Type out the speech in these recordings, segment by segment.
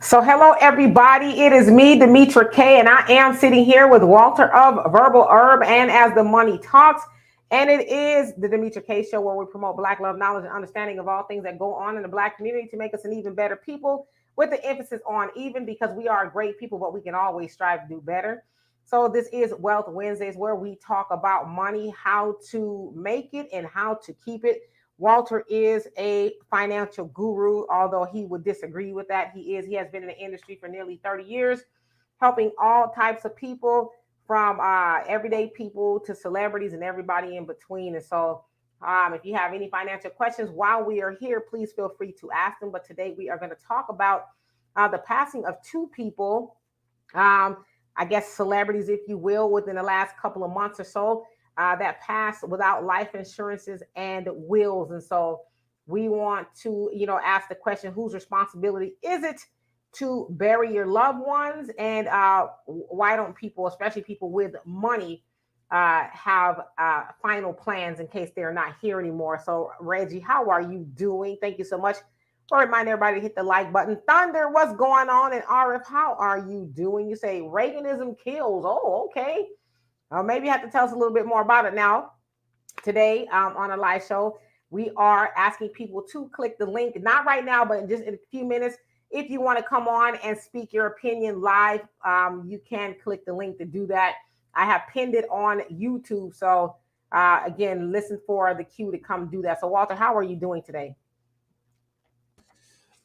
So hello everybody, it is me, Demetra K, and I am sitting here with Walter of Verbal Herb and As the Money Talks. And it is the Demetra K show where we promote Black love, knowledge, and understanding of all things that go on in the Black community to make us an even better people, with the emphasis on even, because we are great people, but we can always strive to do better. So this is Wealth Wednesdays, where we talk about money, how to make it and how to keep it. Walter is a financial guru, although he would disagree with that. He has been in the industry for nearly 30 years, helping all types of people, from everyday people to celebrities and everybody in between. And so if you have any financial questions while we are here, please feel free to ask them. But today we are going to talk about the passing of two people, um, I guess celebrities, if you will, within the last couple of months or so, that passed without life insurances and wills. And so we want to, ask the question, whose responsibility is it to bury your loved ones? And why don't people, especially people with money, have final plans in case they're not here anymore? So, Reggie, how are you doing? Thank you so much. Or remind everybody to hit the like button. Thunder, what's going on? And RF, how are you doing? You say Reaganism kills. Oh, okay. Maybe you have to tell us a little bit more about it. Now, today on a live show, we are asking people to click the link, not right now, but just in a few minutes. If you want to come on and speak your opinion live, you can click the link to do that. I have pinned it on YouTube. So, again, listen for the cue to come do that. So, Walter, how are you doing today?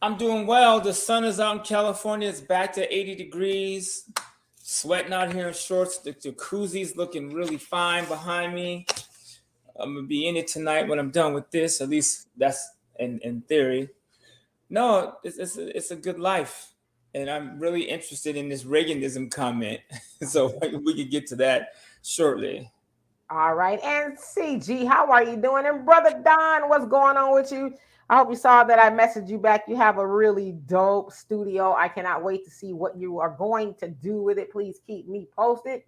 I'm doing well. The sun is out in California. It's back to 80 degrees. Sweating out here in shorts. The jacuzzi's looking really fine behind me. I'm going to be in it tonight when I'm done with this. At least that's in theory. No, it's a good life. And I'm really interested in this Reaganism comment. So we can get to that shortly. All right. And CG, how are you doing? And Brother Don, what's going on with you? I hope you saw that I messaged you back. You have a really dope studio. I cannot wait to see what you are going to do with it. Please keep me posted.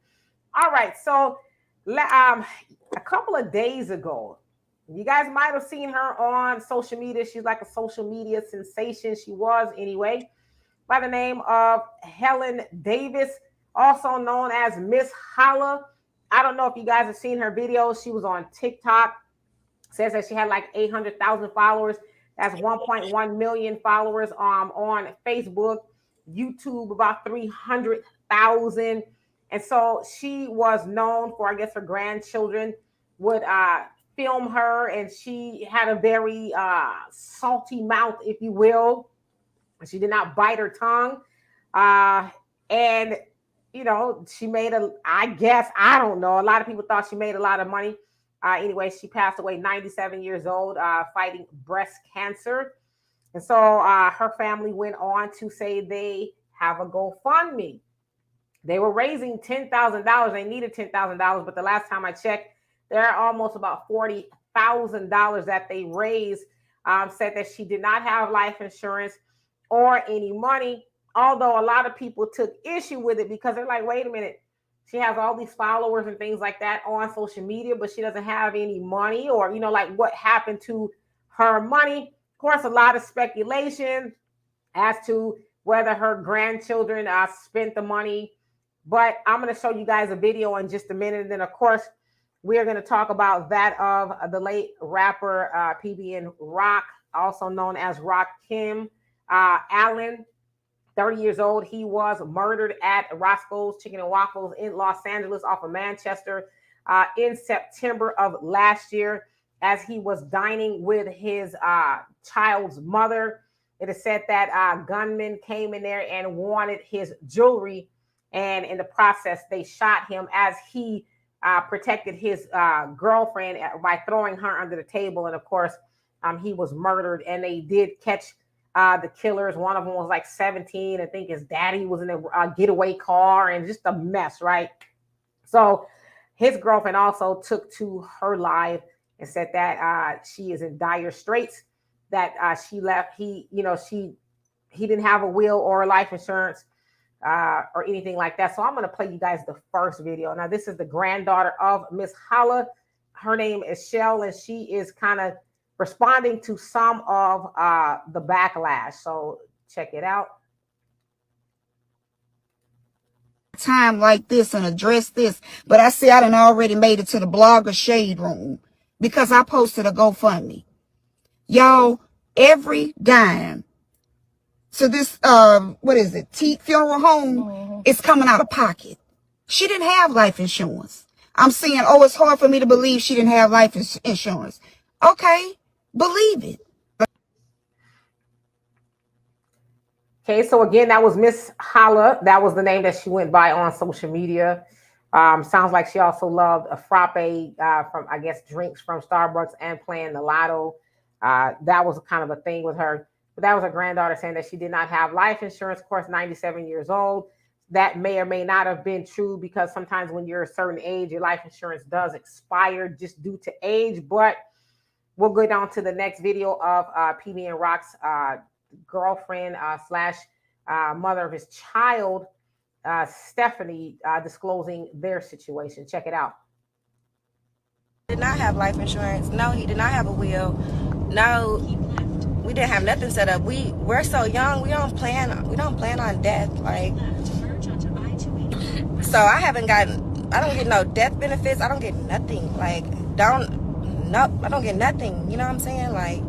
All right. So, a couple of days ago, you guys might have seen her on social media. She's like a social media sensation. She was, anyway, by the name of Helen Davis, also known as Ms.Holla. I don't know if you guys have seen her videos. She was on TikTok. Says that she had like 800,000 followers. That's 1.1 million followers on Facebook, YouTube about 300,000. And so she was known for, I guess, her grandchildren would film her, and she had a very salty mouth, if you will. She did not bite her tongue. And she made I guess, I don't know. A lot of people thought she made a lot of money. Anyway, she passed away 97 years old, fighting breast cancer. And so her family went on to say they have a GoFundMe. They were raising $10,000. They needed $10,000, but the last time I checked, there are almost about $40,000 that they raised. Said that she did not have life insurance or any money, although a lot of people took issue with it because they're like, wait a minute, she has all these followers and things like that on social media, but she doesn't have any money, or, like, what happened to her money? Of course, a lot of speculation as to whether her grandchildren spent the money. But I'm going to show you guys a video in just a minute. And then, of course, we are going to talk about that of the late rapper PB Rock, also known as Rock Kim Allen, 30 years old. He was murdered at Roscoe's Chicken and Waffles in Los Angeles off of Manchester in September of last year, as he was dining with his child's mother. It is said that gunmen came in there and wanted his jewelry, and in the process, they shot him as he protected his girlfriend by throwing her under the table. And of course, he was murdered, and they did catch the killers. One of them was like 17. I think his daddy was in a getaway car, and just a mess, right? So his girlfriend also took to her live and said that she is in dire straits, that she left. He didn't have a will or a life insurance or anything like that. So I'm going to play you guys the first video. Now, this is the granddaughter of Ms.Holla. Her name is Shell, and she is kind of responding to some of the backlash. So check it out. time like this and address this. But I see I done already made it to the blogger shade room because I posted a GoFundMe. Y'all, every dime. So this, what is it? Teat Funeral Home is coming out of pocket. She didn't have life insurance. I'm saying, oh, it's hard for me to believe she didn't have life insurance. Okay, believe it. Okay, so again, that was Ms.Holla. That was the name that she went by on social media. Sounds like she also loved a frappe from, I guess, drinks from Starbucks and playing the lotto. That was kind of a thing with her. But that was her granddaughter saying that she did not have life insurance. Of course, 97 years old. That may or may not have been true because sometimes when you're a certain age, your life insurance does expire just due to age. But we'll go down to the next video of PB and Rock's girlfriend slash mother of his child, Stephanie, disclosing their situation. Check it out. Did not have life insurance. No, he did not have a will. No, we didn't have nothing set up. We're so young. We don't plan on death. Like, so I don't get no death benefits. I don't get nothing. Like, I don't get nothing. You know what I'm saying? Like,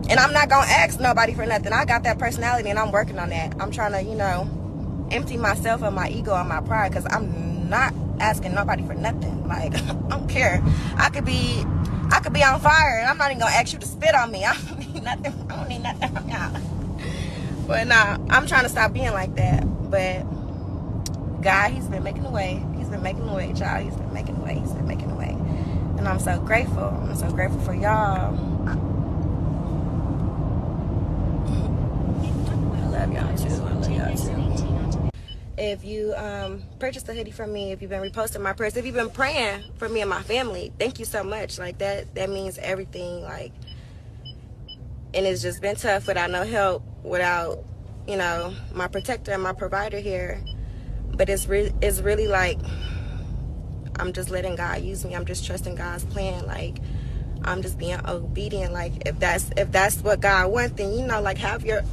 and I'm not gonna ask nobody for nothing. I got that personality and I'm working on that. I'm trying to, empty myself of my ego and my pride, because I'm not asking nobody for nothing. Like, I don't care. I could be on fire and I'm not even gonna ask you to spit on me. I don't need nothing from y'all. But nah, I'm trying to stop being like that. But God, he's been making a way. He's been making a way, child. He's been making a way. He's been making a way. And I'm so grateful. I'm so grateful for y'all. I love y'all too. If you purchased a hoodie from me, if you've been reposting my prayers, if you've been praying for me and my family, thank you so much. Like, that means everything. Like, and it's just been tough without no help, without, my protector and my provider here. But it's really like, I'm just letting God use me. I'm just trusting God's plan. Like, I'm just being obedient. Like, if that's what God wants, then, like, have your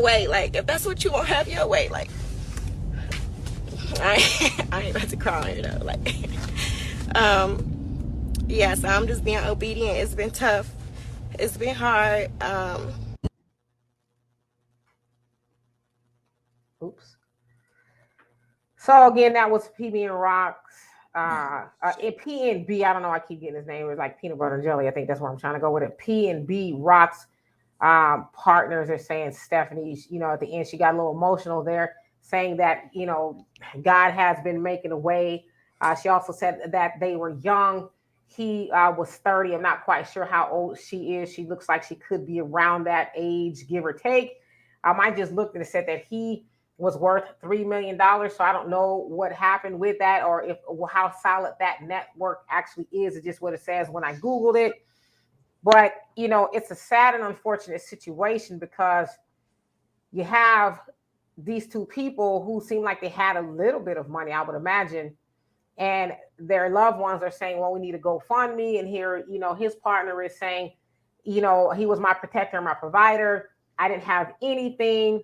way. Like, if that's what you want, have your way. Like, I ain't about to cry, like, yeah, so I'm just being obedient. It's been tough. It's been hard. Oops. So again, that was PB and Rock's PNB. I don't know. I keep getting his name. It was like peanut butter and jelly. I think that's where I'm trying to go with it. PNB Rock's partners are saying Stephanie, at the end, she got a little emotional there, saying that, God has been making a way. She also said that they were young. He was 30. I'm not quite sure how old she is. She looks like she could be around that age, give or take. I just looked and said that he was worth $3 million. So I don't know what happened with that, or how solid that network actually is. It's just what it says when I Googled it. But, it's a sad and unfortunate situation because you have these two people who seem like they had a little bit of money, I would imagine, and their loved ones are saying, well, we need to GoFundMe. And here, his partner is saying, he was my protector and my provider. I didn't have anything.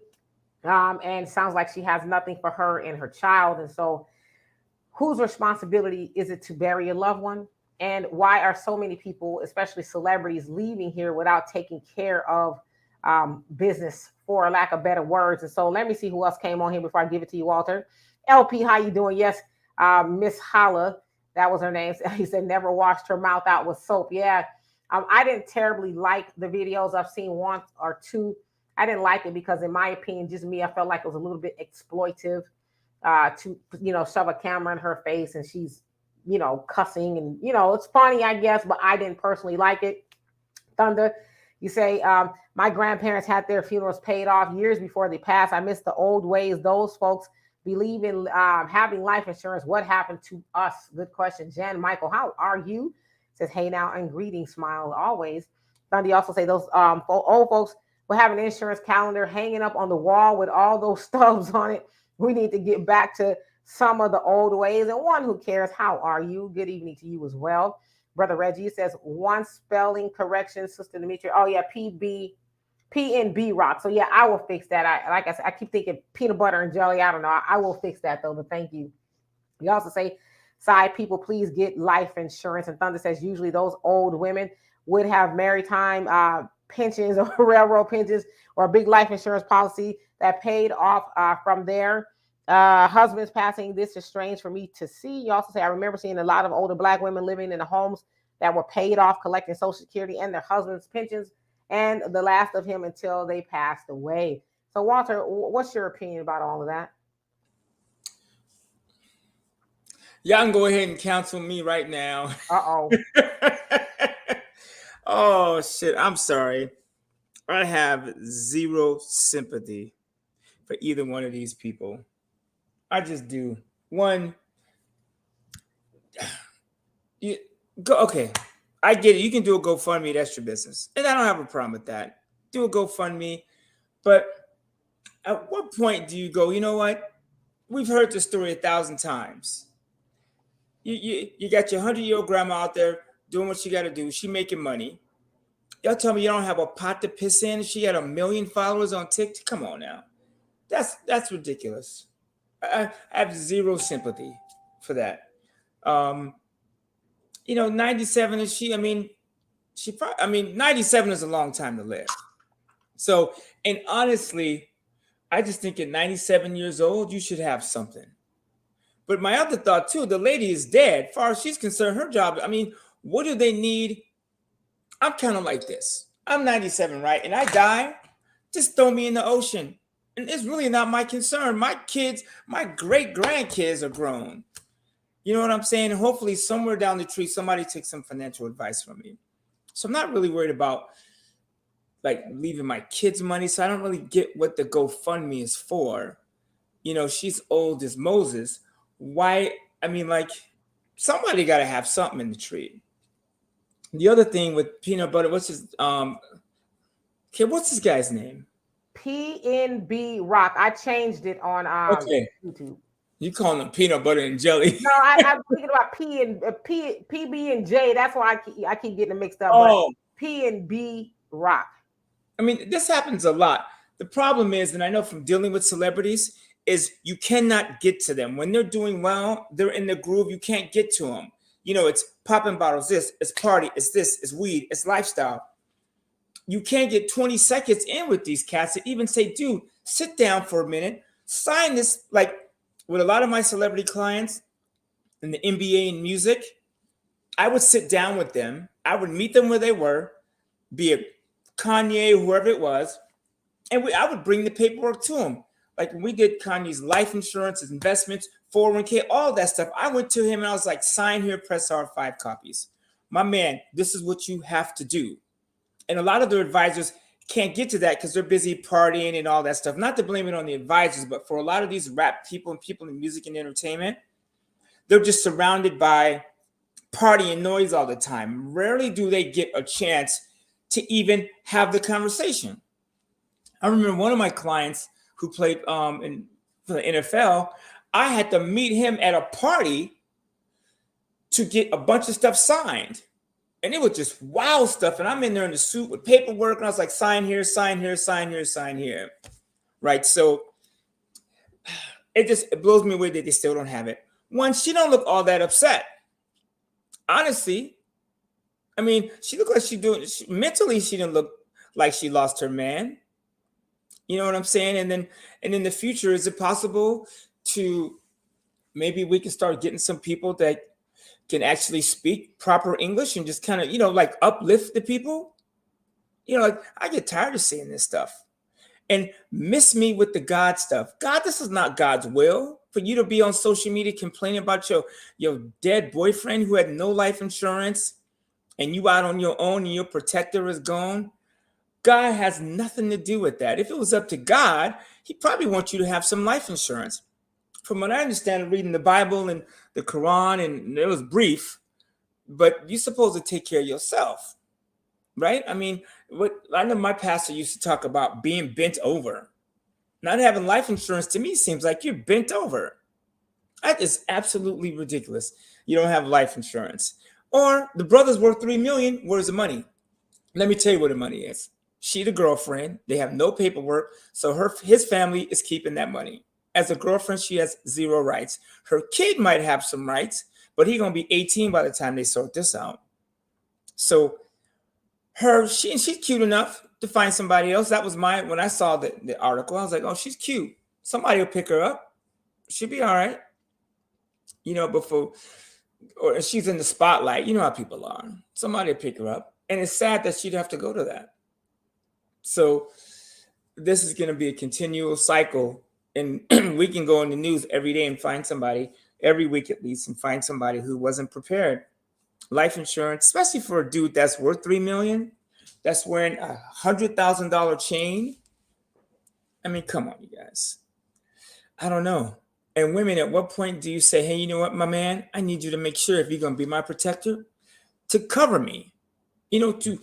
And sounds like she has nothing for her and her child. And so whose responsibility is it to bury a loved one? And why are so many people, especially celebrities, leaving here without taking care of business, for lack of better words? And so let me see who else came on here before I give it to you, Walter. LP, how you doing? Yes, Ms.Holla, that was her name. He said never washed her mouth out with soap. Yeah, I didn't terribly like the videos. I've seen one or two. I didn't like it because, in my opinion, just me, I felt like it was a little bit exploitive to, shove a camera in her face and she's, cussing and, it's funny, I guess, but I didn't personally like it. Thunder, you say, my grandparents had their funerals paid off years before they passed. I miss the old ways. Those folks believe in having life insurance. What happened to us? Good question. Jan Michael, how are you? Says, hey now, and greetings, smile always. Thunder also say those old folks will have an insurance calendar hanging up on the wall with all those stubs on it. We need to get back to some of the old ways. And one who cares, how are you? Good evening to you as well. Brother Reggie says, one spelling correction, Sister Demetria. Oh, yeah, PB PNB rock. So yeah, I will fix that. Like I said, I keep thinking peanut butter and jelly. I don't know. I will fix that though. But thank you. You also say, side people, please get life insurance. And Thunder says usually those old women would have maritime pensions or railroad pensions or a big life insurance policy that paid off from their husbands passing. This is strange for me to see. You also say, I remember seeing a lot of older Black women living in the homes that were paid off, collecting Social Security and their husband's pensions and the last of him until they passed away. So, Walter, what's your opinion about all of that? Y'all can go ahead and cancel me right now. Uh-oh. Oh, shit. I'm sorry. I have zero sympathy for either one of these people. I just do. One, you go, okay. I get it. You can do a GoFundMe. That's your business. And I don't have a problem with that. Do a GoFundMe. But at what point do you go, you know what? We've heard this story 1,000 times. You got your 100-year-old grandma out there doing what she got to do. She making money. Y'all tell me you don't have a pot to piss in. She got 1 million followers on TikTok. Come on now. That's ridiculous. I have zero sympathy for that. 97 is she? I mean, 97 is a long time to live. So, and honestly, I just think at 97 years old, you should have something. But my other thought too, the lady is dead. As far as she's concerned, her job, I mean, what do they need? I'm kind of like this. I'm 97, right? And I die, just throw me in the ocean. And it's really not my concern. My kids, my great grandkids are grown. You know what I'm saying? Hopefully somewhere down the tree, somebody takes some financial advice from me. So I'm not really worried about like leaving my kids money. So I don't really get what the GoFundMe is for. You know, she's old as Moses. Why? I mean, like somebody got to have something in the tree. The other thing with peanut butter, what's this guy's name? PNB rock. I changed it on YouTube. You calling them peanut butter and jelly? No, I'm thinking about PB and J. That's why I keep getting it mixed up. Oh, but PNB rock. I mean, this happens a lot. The problem is, and I know from dealing with celebrities, is you cannot get to them. When they're doing well, they're in the groove, you can't get to them. You know, it's popping bottles, this, it's party, it's this, it's weed, it's lifestyle. You can't get 20 seconds in with these cats to even say, dude, sit down for a minute, sign this. Like with a lot of my celebrity clients in the NBA and music, I would sit down with them. I would meet them where they were, be it Kanye, whoever it was, and I would bring the paperwork to them. Like when we did Kanye's life insurance, his investments, 401k, all that stuff. I went to him and I was like, sign here, press R5 copies. My man, this is what you have to do. And a lot of their advisors can't get to that because they're busy partying and all that stuff. Not to blame it on the advisors, but for a lot of these rap people and people in music and entertainment, they're just surrounded by party and noise all the time. Rarely do they get a chance to even have the conversation. I remember one of my clients who played for the NFL, I had to meet him at a party to get a bunch of stuff signed. And it was just wild stuff. And I'm in there in the suit with paperwork. And I was like, sign here, sign here, sign here, sign here. Right. So it blows me away that they still don't have it. One, she don't look all that upset. Honestly, I mean, she looked like mentally, she didn't look like she lost her man. You know what I'm saying? And then in the future, is it possible to maybe we can start getting some people that can actually speak proper English and just kind of, like uplift the people? Like I get tired of seeing this stuff and miss me with the God stuff. God, this is not God's will for you to be on social media complaining about your dead boyfriend who had no life insurance and you out on your own and your protector is gone. God has nothing to do with that. If it was up to God, he probably wants you to have some life insurance. From what I understand, reading the Bible and the Quran, and it was brief, but you're supposed to take care of yourself, right? I mean, what I know my pastor used to talk about being bent over. Not having life insurance to me seems like you're bent over. That is absolutely ridiculous. You don't have life insurance. Or the brother's worth $3 million. Where's the money? Let me tell you where the money is. She the girlfriend. They have no paperwork. So his family is keeping that money. As a girlfriend, she has zero rights. Her kid might have some rights, but he's gonna be 18 by the time they sort this out. So she's cute enough to find somebody else. That was when I saw the article, I was like, oh, she's cute. Somebody will pick her up. She'll be all right. Before or she's in the spotlight. You know how people are. Somebody will pick her up. And it's sad that she'd have to go to that. So this is going to be a continual cycle. And we can go in the news every day and find somebody, every week at least, and find somebody who wasn't prepared. Life insurance, especially for a dude that's worth $3 million, that's wearing $100,000 chain. I mean, come on, you guys. I don't know. And women, at what point do you say, hey, you know what, my man, I need you to make sure if you're going to be my protector, to cover me, to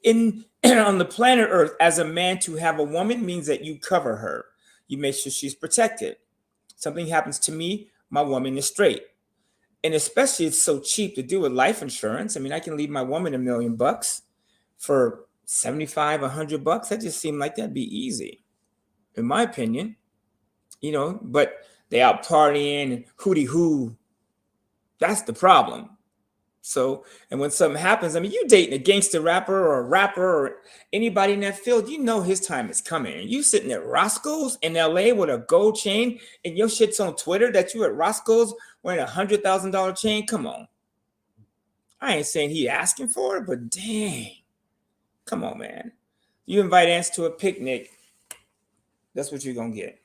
in on the planet Earth as a man, to have a woman means that you cover her. You make sure she's protected. Something happens to me, my woman is straight. And especially it's so cheap to do with life insurance. I mean, I can leave my woman $1 million for 75, $100. That just seemed like that'd be easy, in my opinion. But they out partying and hooty hoo. That's the problem. So, and when something happens, I mean, you dating a gangster rapper or a rapper or anybody in that field, his time is coming. And you sitting at Roscoe's in LA with a gold chain and your shit's on Twitter that you at Roscoe's wearing $100,000 chain. Come on. I ain't saying he asking for it, but dang. Come on, man. You invite Ants to a picnic, that's what you're going to get.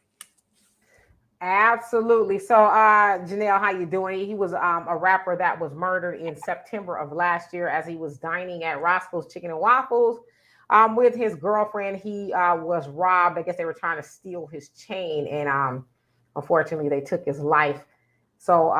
Absolutely. So, Janelle, how you doing? He was a rapper that was murdered in September of last year as he was dining at Roscoe's Chicken and Waffles with his girlfriend. He was robbed. I guess they were trying to steal his chain, and unfortunately, they took his life. So,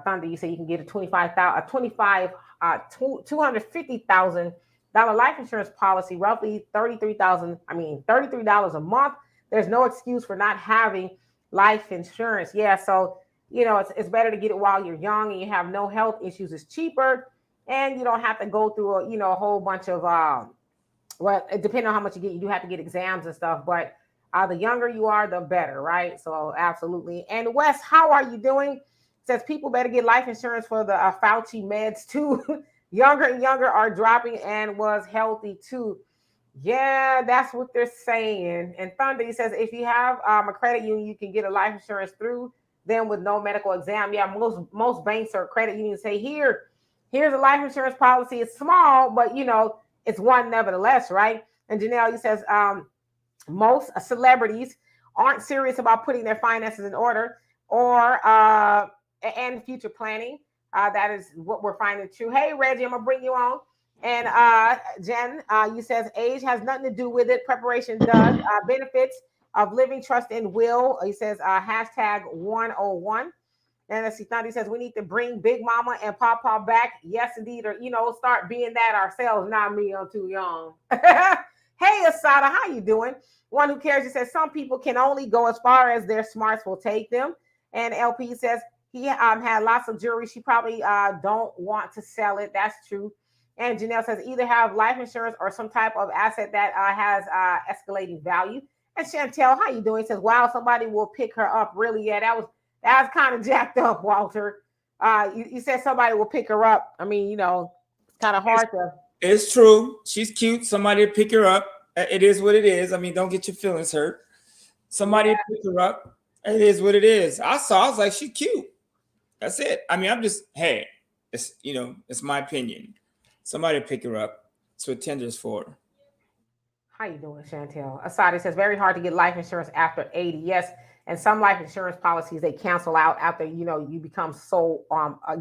Thunder, you say you can get a $250,000 life insurance policy, roughly $33 a month. There's no excuse for not having life insurance. Yeah, so it's better to get it while you're young and you have no health issues. It's cheaper, and you don't have to go through a whole bunch of depending on how much you get, you do have to get exams and stuff. But the younger you are, the better, right? So absolutely. And Wes, how are you doing? Says people better get life insurance for the Fauci meds too. Younger and younger are dropping and was healthy too. Yeah, that's what they're saying. And Thunder, he says, if you have a credit union, you can get a life insurance through them with no medical exam. Yeah, most banks or credit unions say, here's a life insurance policy. It's small, but it's one nevertheless, right? And Janelle, he says, most celebrities aren't serious about putting their finances in order or and future planning. That is what we're finding true. Hey, Reggie, I'm gonna bring you on. And Jen, you says age has nothing to do with it. Preparation does. Benefits of living, trust, and will. He says hashtag 101. And let's see, Thandi says we need to bring Big Mama and Papa back. Yes, indeed. Or start being that ourselves. Not me, I'm too young. Hey, Asada, how you doing? One who cares. He says some people can only go as far as their smarts will take them. And LP says he had lots of jewelry. She probably don't want to sell it. That's true. And Janelle says either have life insurance or some type of asset that has escalating value. And Chantel, how you doing? Says, wow, somebody will pick her up. Really? Yeah, that was kind of jacked up, Walter. You said somebody will pick her up. I mean, it's kind of hard to. It's true. She's cute. Somebody will pick her up. It is what it is. I mean, don't get your feelings hurt. Somebody will pick her up. It is what it is. I was like, she's cute. That's it. I mean, it's my opinion. Somebody pick her up. That's what Tinder's for. How you doing, Chantel? Asadi says, very hard to get life insurance after 80. Yes, and some life insurance policies, they cancel out after, you become so,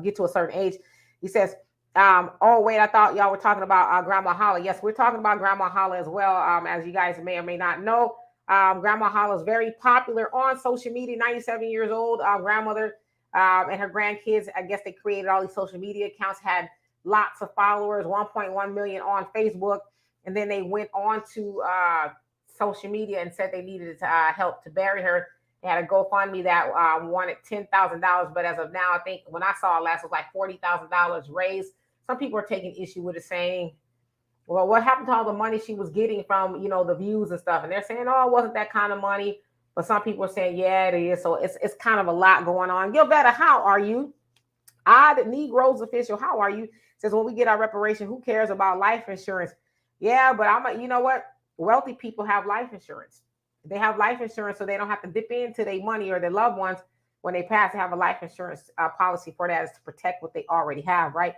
get to a certain age. He says, oh, wait, I thought y'all were talking about Grandma Holla. Yes, we're talking about Grandma Holla as well. As you guys may or may not know, Grandma Holla is very popular on social media, 97 years old, grandmother and her grandkids. I guess they created all these social media accounts, had lots of followers, 1.1 million on Facebook. And then they went on to social media and said they needed help to bury her. They had a GoFundMe that wanted $10,000. But as of now, I think when I saw it last, it was like $40,000 raised. Some people are taking issue with it, saying Well, what happened to all the money she was getting from, the views and stuff? And they're saying, oh, it wasn't that kind of money. But some people are saying, yeah, it is. So it's kind of a lot going on. Gilvetta, how are you? Odd Negroes official, how are you? Says when we get our reparation, who cares about life insurance? Yeah, but you know what? Wealthy people have life insurance. They have life insurance so they don't have to dip into their money or their loved ones when they pass. They have a life insurance policy for that is to protect what they already have, right?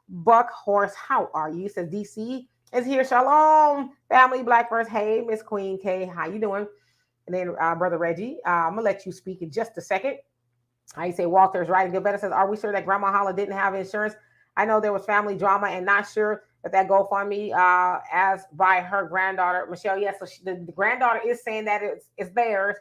Buck Horse, how are you? Says DC is here. Shalom, family Black first. Hey, Miss Queen K, how you doing? And then Brother Reggie, I'm gonna let you speak in just a second. I say Walter's right. Gilbert says, are we sure that Grandma Holla didn't have insurance? I know there was family drama and not sure that GoFundMe as by her granddaughter, Michelle. Yes, so the granddaughter is saying that it's theirs.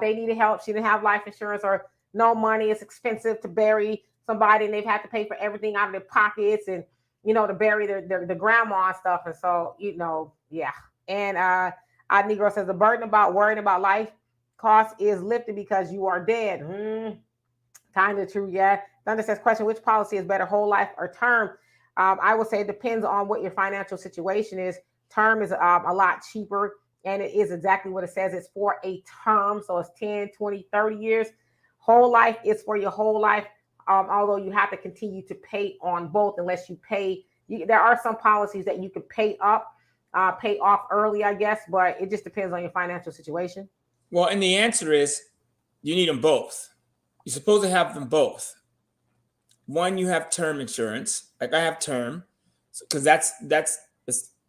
They needed help. She didn't have life insurance or no money. It's expensive to bury somebody and they've had to pay for everything out of their pockets and, to bury the grandma and stuff. And so, yeah. And Negro says the burden about worrying about life cost is lifted because you are dead. Kind of true, yeah. Thunder says, question, which policy is better, whole life or term? I would say it depends on what your financial situation is. Term is a lot cheaper, and it is exactly what it says. It's for a term, so it's 10, 20, 30 years. Whole life is for your whole life, although you have to continue to pay on both unless you pay. There are some policies that you can pay off early, I guess, but it just depends on your financial situation. Well, and the answer is you need them both. You're supposed to have them both. One, you have term insurance. Like I have term, because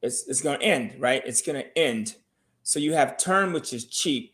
it's going to end, right? It's going to end. So you have term, which is cheap.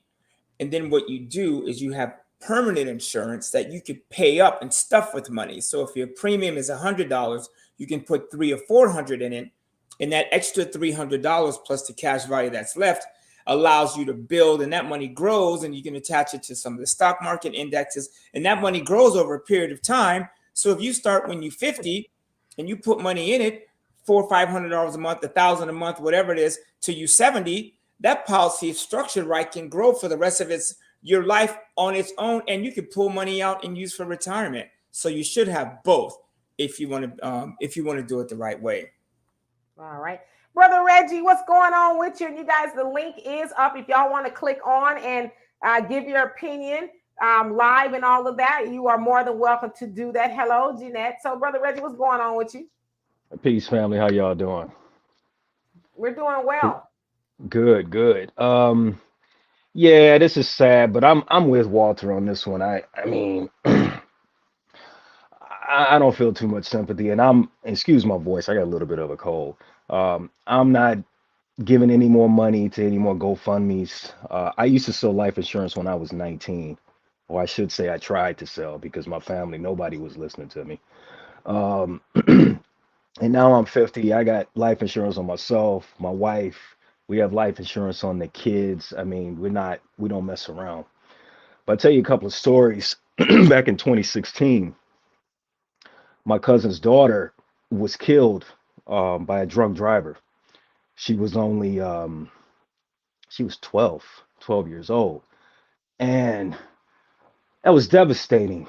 And then what you do is you have permanent insurance that you could pay up and stuff with money. So if your premium is $100, you can put $300 or $400 in it. And that extra $300 plus the cash value that's left allows you to build, and that money grows, and you can attach it to some of the stock market indexes, and that money grows over a period of time. So if you start when you're 50 and you put money in it, $400 or $500 a month, $1,000 a month, whatever it is, till you 70, that policy, if structured right, can grow for the rest of your life on its own, and you can pull money out and use for retirement. So you should have both if you want to do it the right way. All right. Brother Reggie, what's going on with you? And you guys, the link is up if y'all want to click on and give your opinion live and all of that. You are more than welcome to do that. Hello, Jeanette. So, Brother Reggie, what's going on with you? Peace, family. How y'all doing? We're doing well. Good. Yeah, this is sad, but I'm with Walter on this one. I mean, I don't feel too much sympathy, and excuse my voice, I got a little bit of a cold. I'm not giving any more money to any more GoFundMe's. I used to sell life insurance when I was 19, or I should say I tried to sell because my family, nobody was listening to me. Um, and now I'm 50. I got life insurance on myself, my wife. We have life insurance on the kids. I mean, we don't mess around. But I'll tell you a couple of stories. Back in 2016, my cousin's daughter was killed by a drunk driver. She was only she was 12 years old. And that was devastating.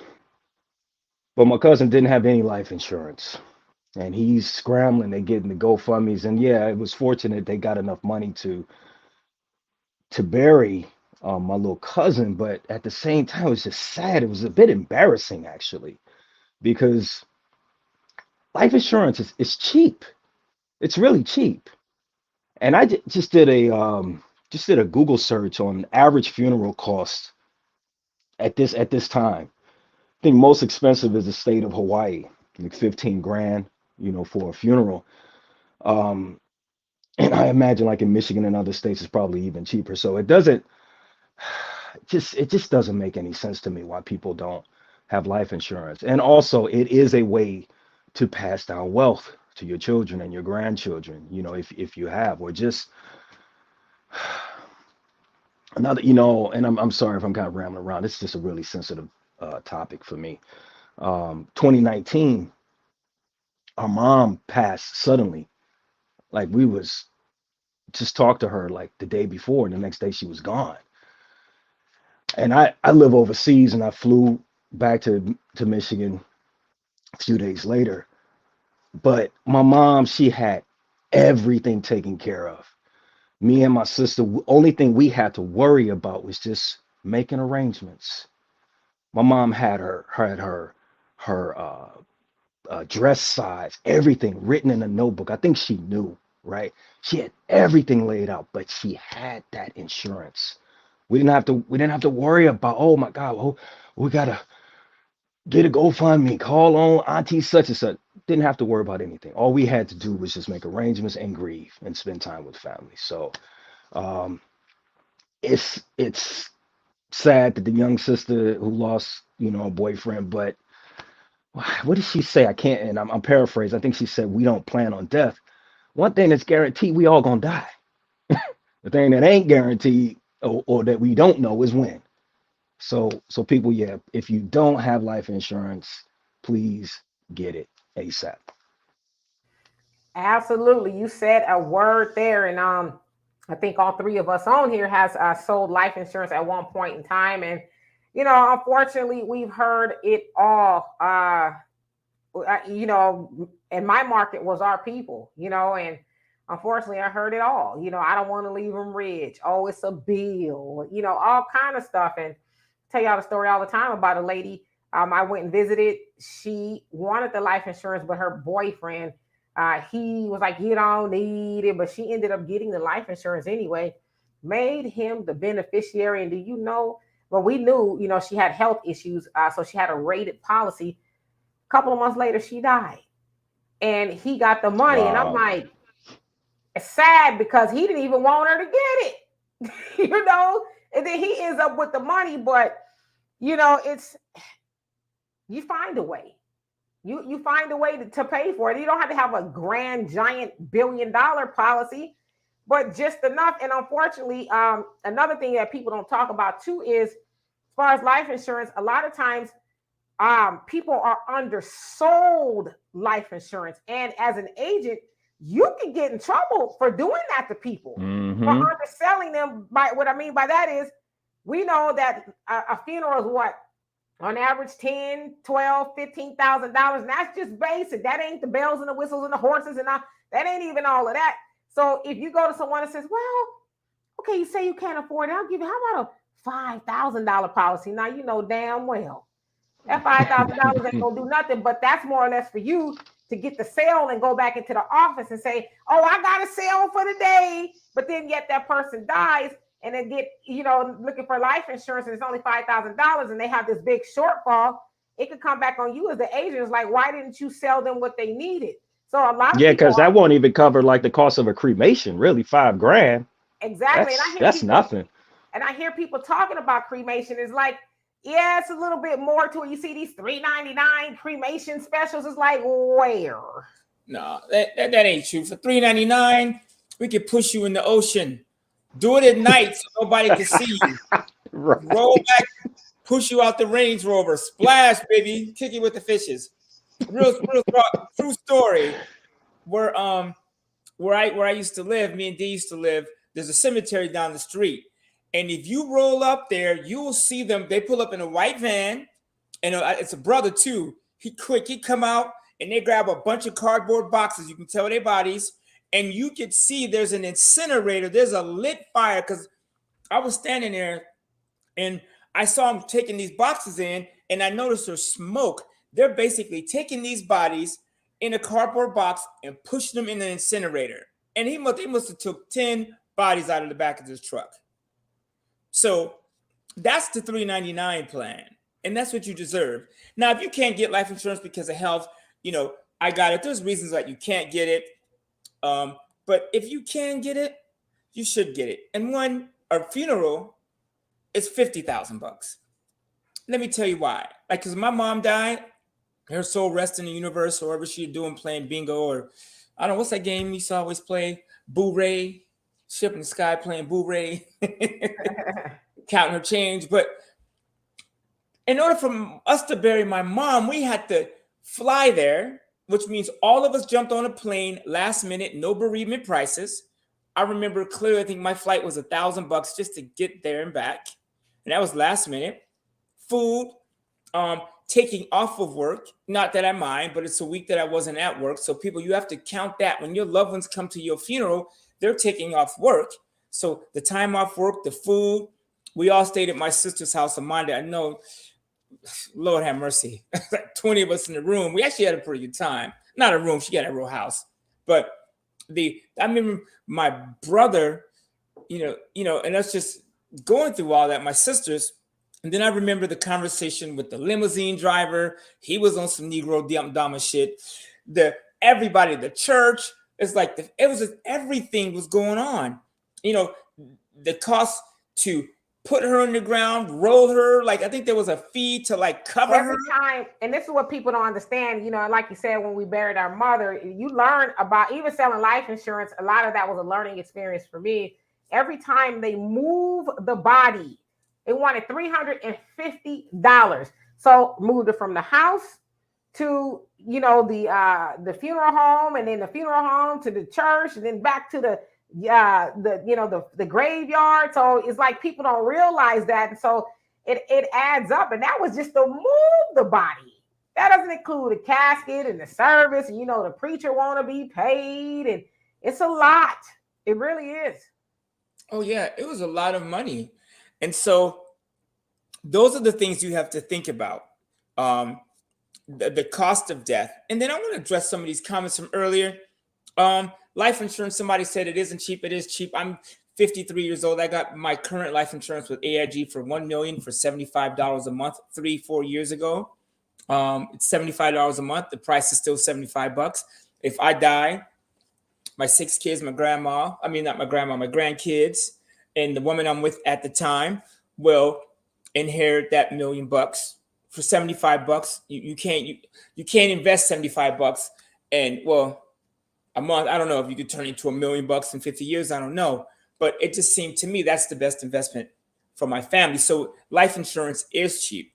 But my cousin didn't have any life insurance. And he's scrambling to get in the GoFundMe's. And yeah, it was fortunate they got enough money to bury my little cousin. But at the same time, it was just sad. It was a bit embarrassing, actually, because life insurance is cheap. It's really cheap. And I just did a Google search on average funeral costs at this time. I think most expensive is the state of Hawaii, like 15 grand, for a funeral. Um, and I imagine like in Michigan and other states, it's probably even cheaper. So it just doesn't make any sense to me why people don't have life insurance. And also, it is a way to pass down wealth to your children and your grandchildren, if you have, or just another, and I'm sorry if I'm kind of rambling around. It's just a really sensitive topic for me. 2019, our mom passed suddenly. Like we was just talked to her like the day before, and the next day she was gone. And I live overseas, and I flew back to Michigan a few days later. But my mom, she had everything taken care of. Me and my sister, only thing we had to worry about was just making arrangements. My mom had her dress size, everything written in a notebook. I think she knew, right? She had everything laid out, but she had that insurance. We didn't have to worry about, oh my God, oh, we gotta get a GoFundMe, call on Auntie such and such. Didn't have to worry about anything. All we had to do was just make arrangements and grieve and spend time with family. So um, it's sad that the young sister who lost, a boyfriend, but what did she say? I can't, and I'm paraphrasing. I think she said we don't plan on death. One thing that's guaranteed, we all gonna die. The thing that ain't guaranteed or that we don't know is when. So people, yeah, if you don't have life insurance, please get it ASAP. Absolutely. You said a word there. And I think all three of us on here has sold life insurance at one point in time. And, unfortunately, we've heard it all. And my market was our people, and unfortunately I heard it all. I don't want to leave them rich. Oh, it's a bill, all kind of stuff. And tell y'all the story all the time about a lady I went and visited. She wanted the life insurance, but her boyfriend, he was like, you don't need it, but she ended up getting the life insurance anyway, made him the beneficiary. And do you know, well, we knew, she had health issues. So she had a rated policy. A couple of months later, she died and he got the money. And I'm Wow. like, it's sad because he didn't even want her to get it, and then he ends up with the money. But, it's, you find a way. You find a way to pay for it. You don't have to have a grand, giant $1 billion policy, but just enough. And unfortunately, another thing that people don't talk about too is, as far as life insurance, a lot of times people are undersold life insurance. And as an agent, you can get in trouble for doing that to people, for Mm-hmm. underselling them. By what I mean by that is, we know that a funeral is what, on average, 10, 12, $15,000. And that's just basic. That ain't the bells and the whistles and the horses and all. That ain't even all of that. So if you go to someone and says, well, okay, you say you can't afford it, I'll give you, how about a $5,000 policy? Now, you know damn well that $5,000 ain't gonna do nothing, but that's more or less for you to get the sale and go back into the office and say, oh, I got a sale for the day. But then yet that person dies and then get, looking for life insurance and it's only $5,000 and they have this big shortfall. It could come back on you as the agent. It's like, why didn't you sell them what they needed? So a lot of Yeah, people because that won't even cover like the cost of a cremation, really, 5 grand. exactly. And That's nothing. I hear people talking about cremation. It's like, yeah, it's a little bit more to it. You see these $3.99 cremation specials. It's like, where? No, that ain't true. For $3.99, we could push you in the ocean. Do it at night so nobody can see you. Right. Roll back, push you out the Range Rover, splash, baby, kick it with the fishes. Real true story. Where I used to live, me and D used to live. There's a cemetery down the street, and if you roll up there, you will see them. They pull up in a white van, and it's a brother too. He come out and they grab a bunch of cardboard boxes. You can tell their bodies, and you could see there's an incinerator. There's a lit fire because I was standing there and I saw them taking these boxes in, and I noticed there's smoke. They're basically taking these bodies in a cardboard box and pushing them in an incinerator. And they must have took 10 bodies out of the back of this truck. So that's the $3.99 plan. And that's what you deserve. Now, if you can't get life insurance because of health, I got it. There's reasons that you can't get it. But if you can get it, you should get it. And a funeral is $50,000. Let me tell you why. Like, because my mom died, her soul rests in the universe, or whatever she's doing, playing bingo, or I don't know, what's that game we used to always play? Boo Ray, ship in the sky playing Boo Ray, counting her change. But in order for us to bury my mom, we had to fly there, which means all of us jumped on a plane last minute, no bereavement prices. I remember clearly, I think my flight was $1,000 just to get there and back. And that was last minute. Food, taking off of work. Not that I mind, but it's a week that I wasn't at work. So people, you have to count that. When your loved ones come to your funeral, they're taking off work. So the time off work, the food, we all stayed at my sister's house on Monday. I know, Lord have mercy, like 20 of us in the room. We actually had a pretty good time. Not a room, she got a real house. But I remember my brother, and us just going through all that, my sisters. And then I remember the conversation with the limousine driver. He was on some Negro Dama shit. Everybody, the church, it's like everything was going on. The cost to put her in the ground, roll her. Like, I think there was a fee to like cover every her. time. And this is what people don't understand. Like you said, when we buried our mother, you learn about even selling life insurance. A lot of that was a learning experience for me. Every time they move the body, they wanted $350. So moved it from the house to the funeral home, and then the funeral home to the church, and then back to the graveyard. So it's like people don't realize that, and so it adds up. And that was just to move the body. That doesn't include the casket and the service, and the preacher want to be paid, and it's a lot. It really is. Oh yeah, it was a lot of money. And so those are the things you have to think about. The cost of death. And then I want to address some of these comments from earlier. Life insurance, somebody said it isn't cheap. It is cheap. I'm 53 years old. I got my current life insurance with AIG for $1 million for $75 a month 3-4 years ago. It's $75 a month. The price is still $75. If I die, my 6 kids, my grandkids, and the woman I'm with at the time will inherit that $1 million for $75. You can't invest $75 and a month. I don't know if you could turn it into $1 million in 50 years. I don't know, but it just seemed to me that's the best investment for my family. So life insurance is cheap,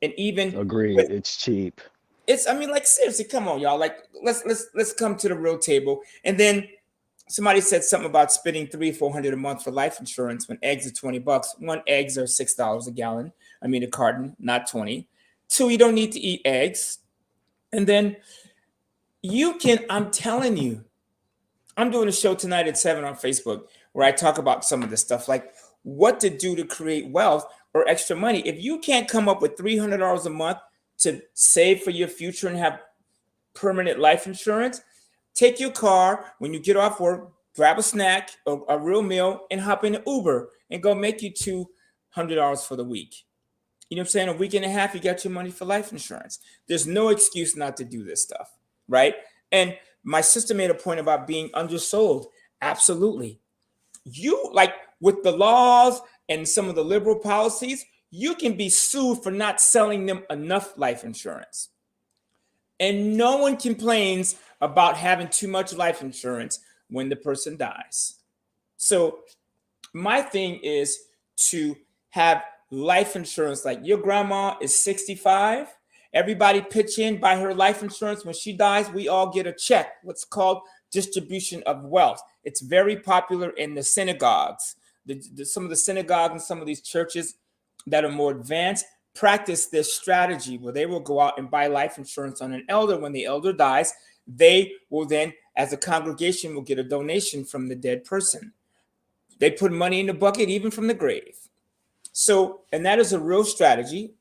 and even Agreed, it's cheap. Seriously, come on, y'all. Like, let's come to the real table. And then somebody said something about spending $300-400 a month for life insurance when eggs are $20. One, eggs are $6 a gallon. A carton, not 20. 2, you don't need to eat eggs. And then I'm telling you, I'm doing a show tonight at 7 on Facebook where I talk about some of this stuff, like what to do to create wealth or extra money. If you can't come up with $300 a month to save for your future and have permanent life insurance, take your car when you get off work, grab a snack or a real meal, and hop in an Uber and go make you $200 for the week. You know what I'm saying? A week and a half, you got your money for life insurance. There's no excuse not to do this stuff, right? And my sister made a point about being undersold. Absolutely. With the laws and some of the liberal policies, you can be sued for not selling them enough life insurance. And no one complains about having too much life insurance when the person dies. So my thing is to have life insurance. Like, your grandma is 65. Everybody pitch in, buy her life insurance. When she dies, we all get a check, what's called distribution of wealth. It's very popular in the synagogues. Some of the synagogues and some of these churches that are more advanced practice this strategy where they will go out and buy life insurance on an elder. When the elder dies, they will then, as a congregation, will get a donation from the dead person. They put money in the bucket, even from the grave. So, and that is a real strategy.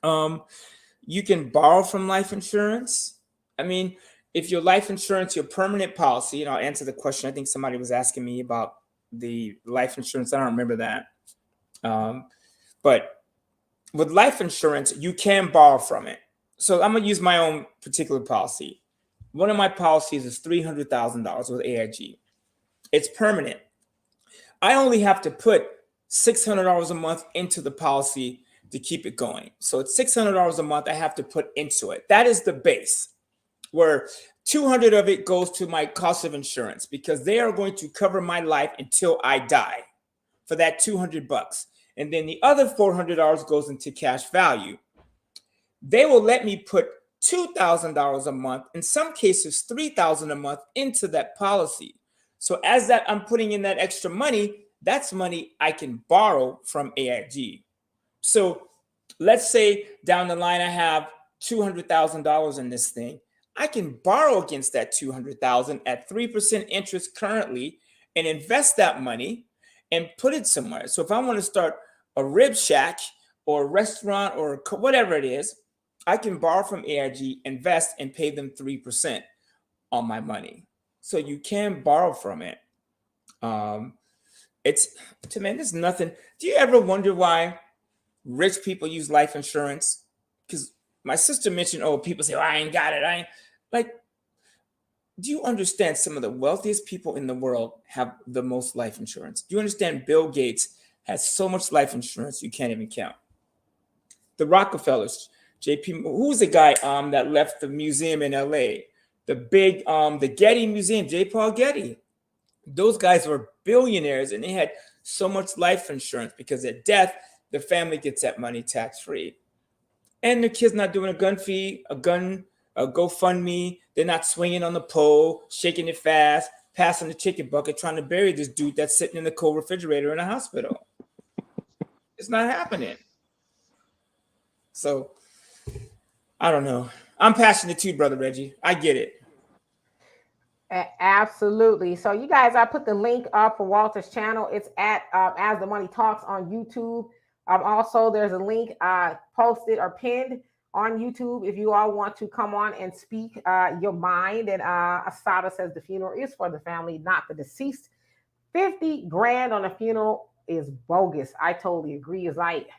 You can borrow from life insurance. If your life insurance, your permanent policy, and I'll answer the question. I think somebody was asking me about the life insurance. I don't remember that. But with life insurance, you can borrow from it. So I'm going to use my own particular policy. One of my policies is $300,000 with AIG. It's permanent. I only have to put $600 a month into the policy to keep it going. So it's $600 a month I have to put into it. That is the base, where $200 of it goes to my cost of insurance, because they are going to cover my life until I die for that $200. And then the other $400 goes into cash value. They will let me put $2,000 a month, in some cases $3,000 a month, into that policy. So as that I'm putting in that extra money, that's money I can borrow from AIG. So let's say down the line I have $200,000 in this thing. I can borrow against that 200,000 at 3% interest currently and invest that money and put it somewhere. So if I want to start a rib shack or a restaurant or whatever it is, I can borrow from AIG, invest, and pay them 3% on my money. So you can borrow from it. It's to me, there's nothing. Do you ever wonder why rich people use life insurance? Because my sister mentioned, oh, people say, oh, I ain't got it. I ain't like. Do you understand some of the wealthiest people in the world have the most life insurance? Do you understand Bill Gates has so much life insurance you can't even count? The Rockefellers, JP, who's the guy that left the museum in LA? The big the Getty Museum, J. Paul Getty. Those guys were billionaires and they had so much life insurance because at death, the family gets that money tax-free. And the kid's not doing a GoFundMe. They're not swinging on the pole, shaking it fast, passing the chicken bucket, trying to bury this dude that's sitting in the cold refrigerator in a hospital. It's not happening. So, I don't know. I'm passionate too, Brother Reggie. I get it. Absolutely. So you guys, I put the link up for Walter's channel. It's at As the Money Talks on YouTube. Also, there's a link posted or pinned on YouTube if you all want to come on and speak your mind. And Asada says the funeral is for the family, not the deceased. 50 grand on a funeral is bogus. I totally agree. It's like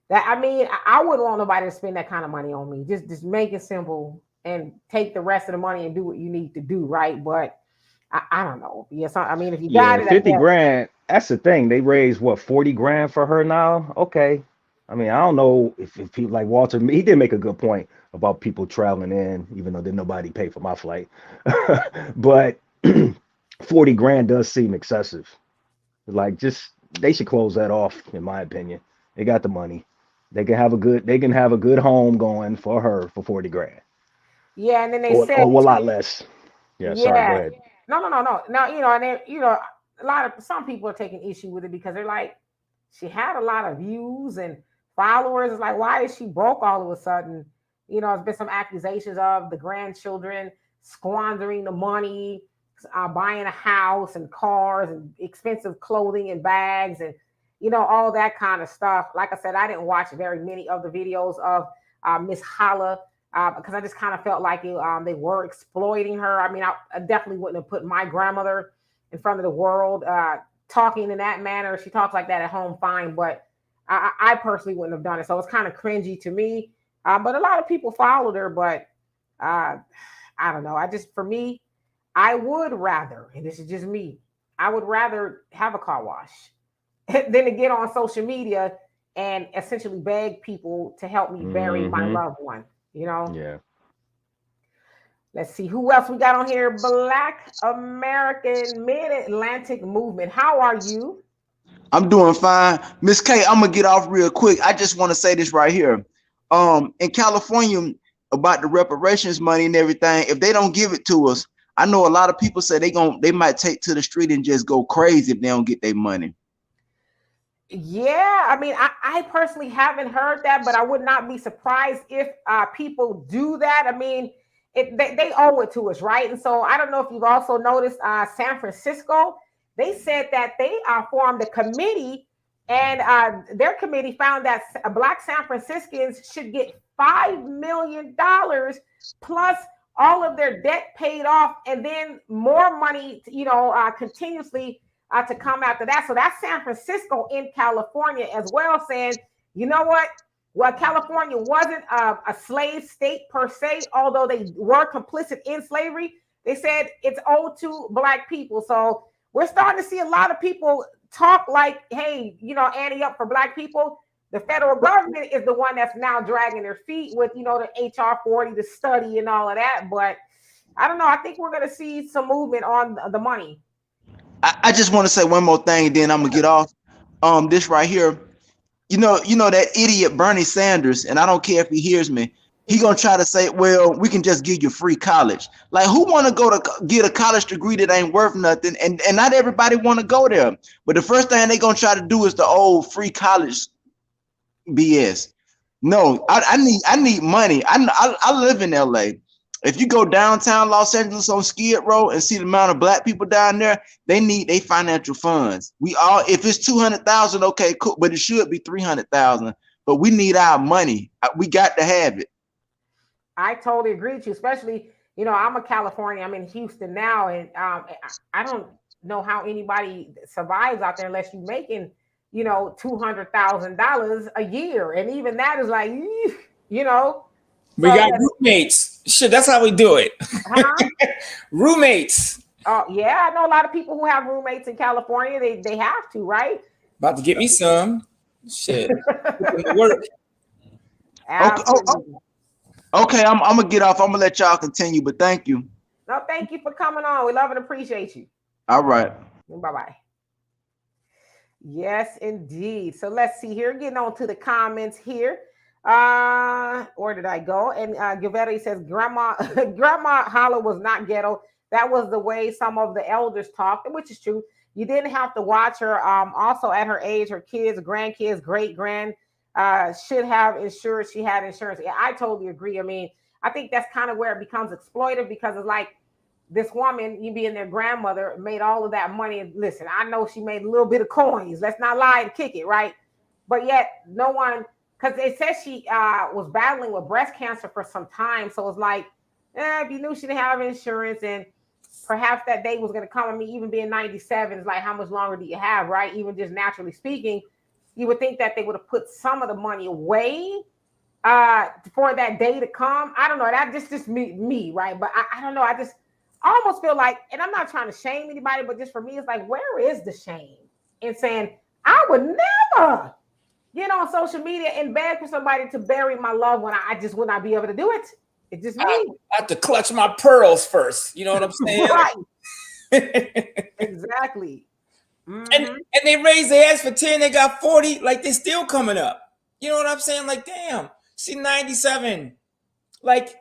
that. I mean, I wouldn't want nobody to spend that kind of money on me. Just make it simple and take the rest of the money and do what you need to do, right? But I don't know. Yes, I mean, if you got it, 50 grand, that's the thing. They raised what, 40 grand for her now? Okay. I mean, I don't know if people like Walter, he did make a good point about people traveling in, even though didn't nobody pay for my flight. But 40 grand does seem excessive. Like, just they should close that off, in my opinion. They got the money. They can have a good home going for her for 40 grand. Yeah, and then they Or said a lot less. Yeah, sorry, go ahead. No. Now, and then, some people are taking issue with it because they're like, she had a lot of views and followers. It's like, why is she broke all of a sudden? There's been some accusations of the grandchildren squandering the money, buying a house and cars and expensive clothing and bags and, all that kind of stuff. Like I said, I didn't watch very many of the videos of Ms.Holla. Because I just kind of felt like they were exploiting her. I mean, I definitely wouldn't have put my grandmother in front of the world talking in that manner. She talks like that at home, fine, but I personally wouldn't have done it. So it's kind of cringy to me. But a lot of people followed her, but I don't know. For me, I would rather, and this is just me, I would rather have a car wash than to get on social media and essentially beg people to help me bury my loved one. Yeah. Let's see who else we got on here. Black American Mid-Atlantic Movement. How are you? I'm doing fine. Miss K, I'm gonna get off real quick. I just want to say this right here. In California, about the reparations money and everything, if they don't give it to us, I know a lot of people say they might take to the street and just go crazy if they don't get their money. Yeah, I mean, I personally haven't heard that, but I would not be surprised if people do that. I mean, they owe it to us, right? And so I don't know if you've also noticed San Francisco, they said that they formed a committee, and their committee found that Black San Franciscans should get $5 million plus all of their debt paid off, and then more money, continuously to come after that. So that's San Francisco in California as well, saying, you know what? Well, California wasn't a slave state per se, although they were complicit in slavery. They said it's owed to Black people. So we're starting to see a lot of people talk like, hey, ante up for Black people. The federal government is the one that's now dragging their feet with, the HR 40, the study and all of that. But I don't know. I think we're going to see some movement on the money. I just want to say one more thing, then I'm gonna get off. This right here, you know that idiot Bernie Sanders, and I don't care if he hears me. He gonna try to say, well, we can just give you free college. Like, who want to go to get a college degree that ain't worth nothing? And not everybody want to go there. But the first thing they gonna try to do is the old free college, BS. No, I need money. I live in LA. If you go downtown Los Angeles on Skid Row and see the amount of black people down there, they need their financial funds. We all, if it's 200,000, okay, cool, but it should be 300,000. But we need our money. We got to have it. I totally agree with you, especially, you know, I'm a California. I'm in Houston now, and I don't know how anybody survives out there unless you're making, you know, $200,000 a year, and even that is like, you know. We So got yeah, roommates. Shit, that's how we do it. huh? Roommates. Oh yeah, I know a lot of people who have roommates in California. They have to, right? About to get me some. Shit. Work. Okay, Absolutely. okay. I'm gonna get off. I'm gonna let y'all continue, but thank you. No, thank you for coming on. We love and appreciate you. All right. Bye bye. Yes, indeed. So let's see here. Getting on to the comments here. Where did I go? And Gavetta says, Grandma Holla was not ghetto. That was the way some of the elders talked, which is true. You didn't have to watch her. Also at her age, her kids, grandkids, great grand should have insured. She had insurance. Yeah, I totally agree. I mean, I think that's kind of where it becomes exploitive, because it's like this woman, you being their grandmother, made all of that money. And listen, I know she made a little bit of coins. Let's not lie and kick it, right? But yet, no one, because it says she was battling with breast cancer for some time. So it's like, if you knew she didn't have insurance, and perhaps that day was going to come. I mean, even being 97 is like, how much longer do you have, right? Even just naturally speaking, you would think that they would have put some of the money away for that day to come. I don't know. That just me, right? But I don't know. I almost feel like, and I'm not trying to shame anybody, but just for me, it's like, where is the shame in saying I would never get on social media and beg for somebody to bury my loved one? I just would not be able to do it. It's just me. I have to clutch my pearls first. You know what I'm saying? Right. Exactly. Mm-hmm. And they raised their ass for 10, they got 40, like they're still coming up. You know what I'm saying? Like, damn, she's 97. Like,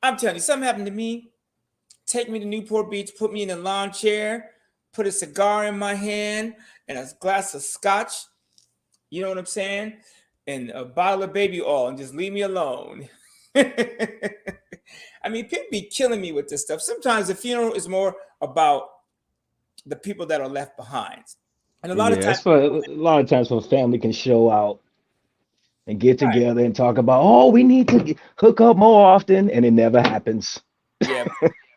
I'm telling you, something happened to me. Take me to Newport Beach, put me in a lawn chair, put a cigar in my hand and a glass of scotch. You know what I'm saying? And a bottle of baby oil, and just leave me alone. I mean, people be killing me with this stuff. Sometimes the funeral is more about the people that are left behind. And a lot of times when family can show out and get Right. together and talk about, oh, we need to hook up more often, and it never happens. Yeah.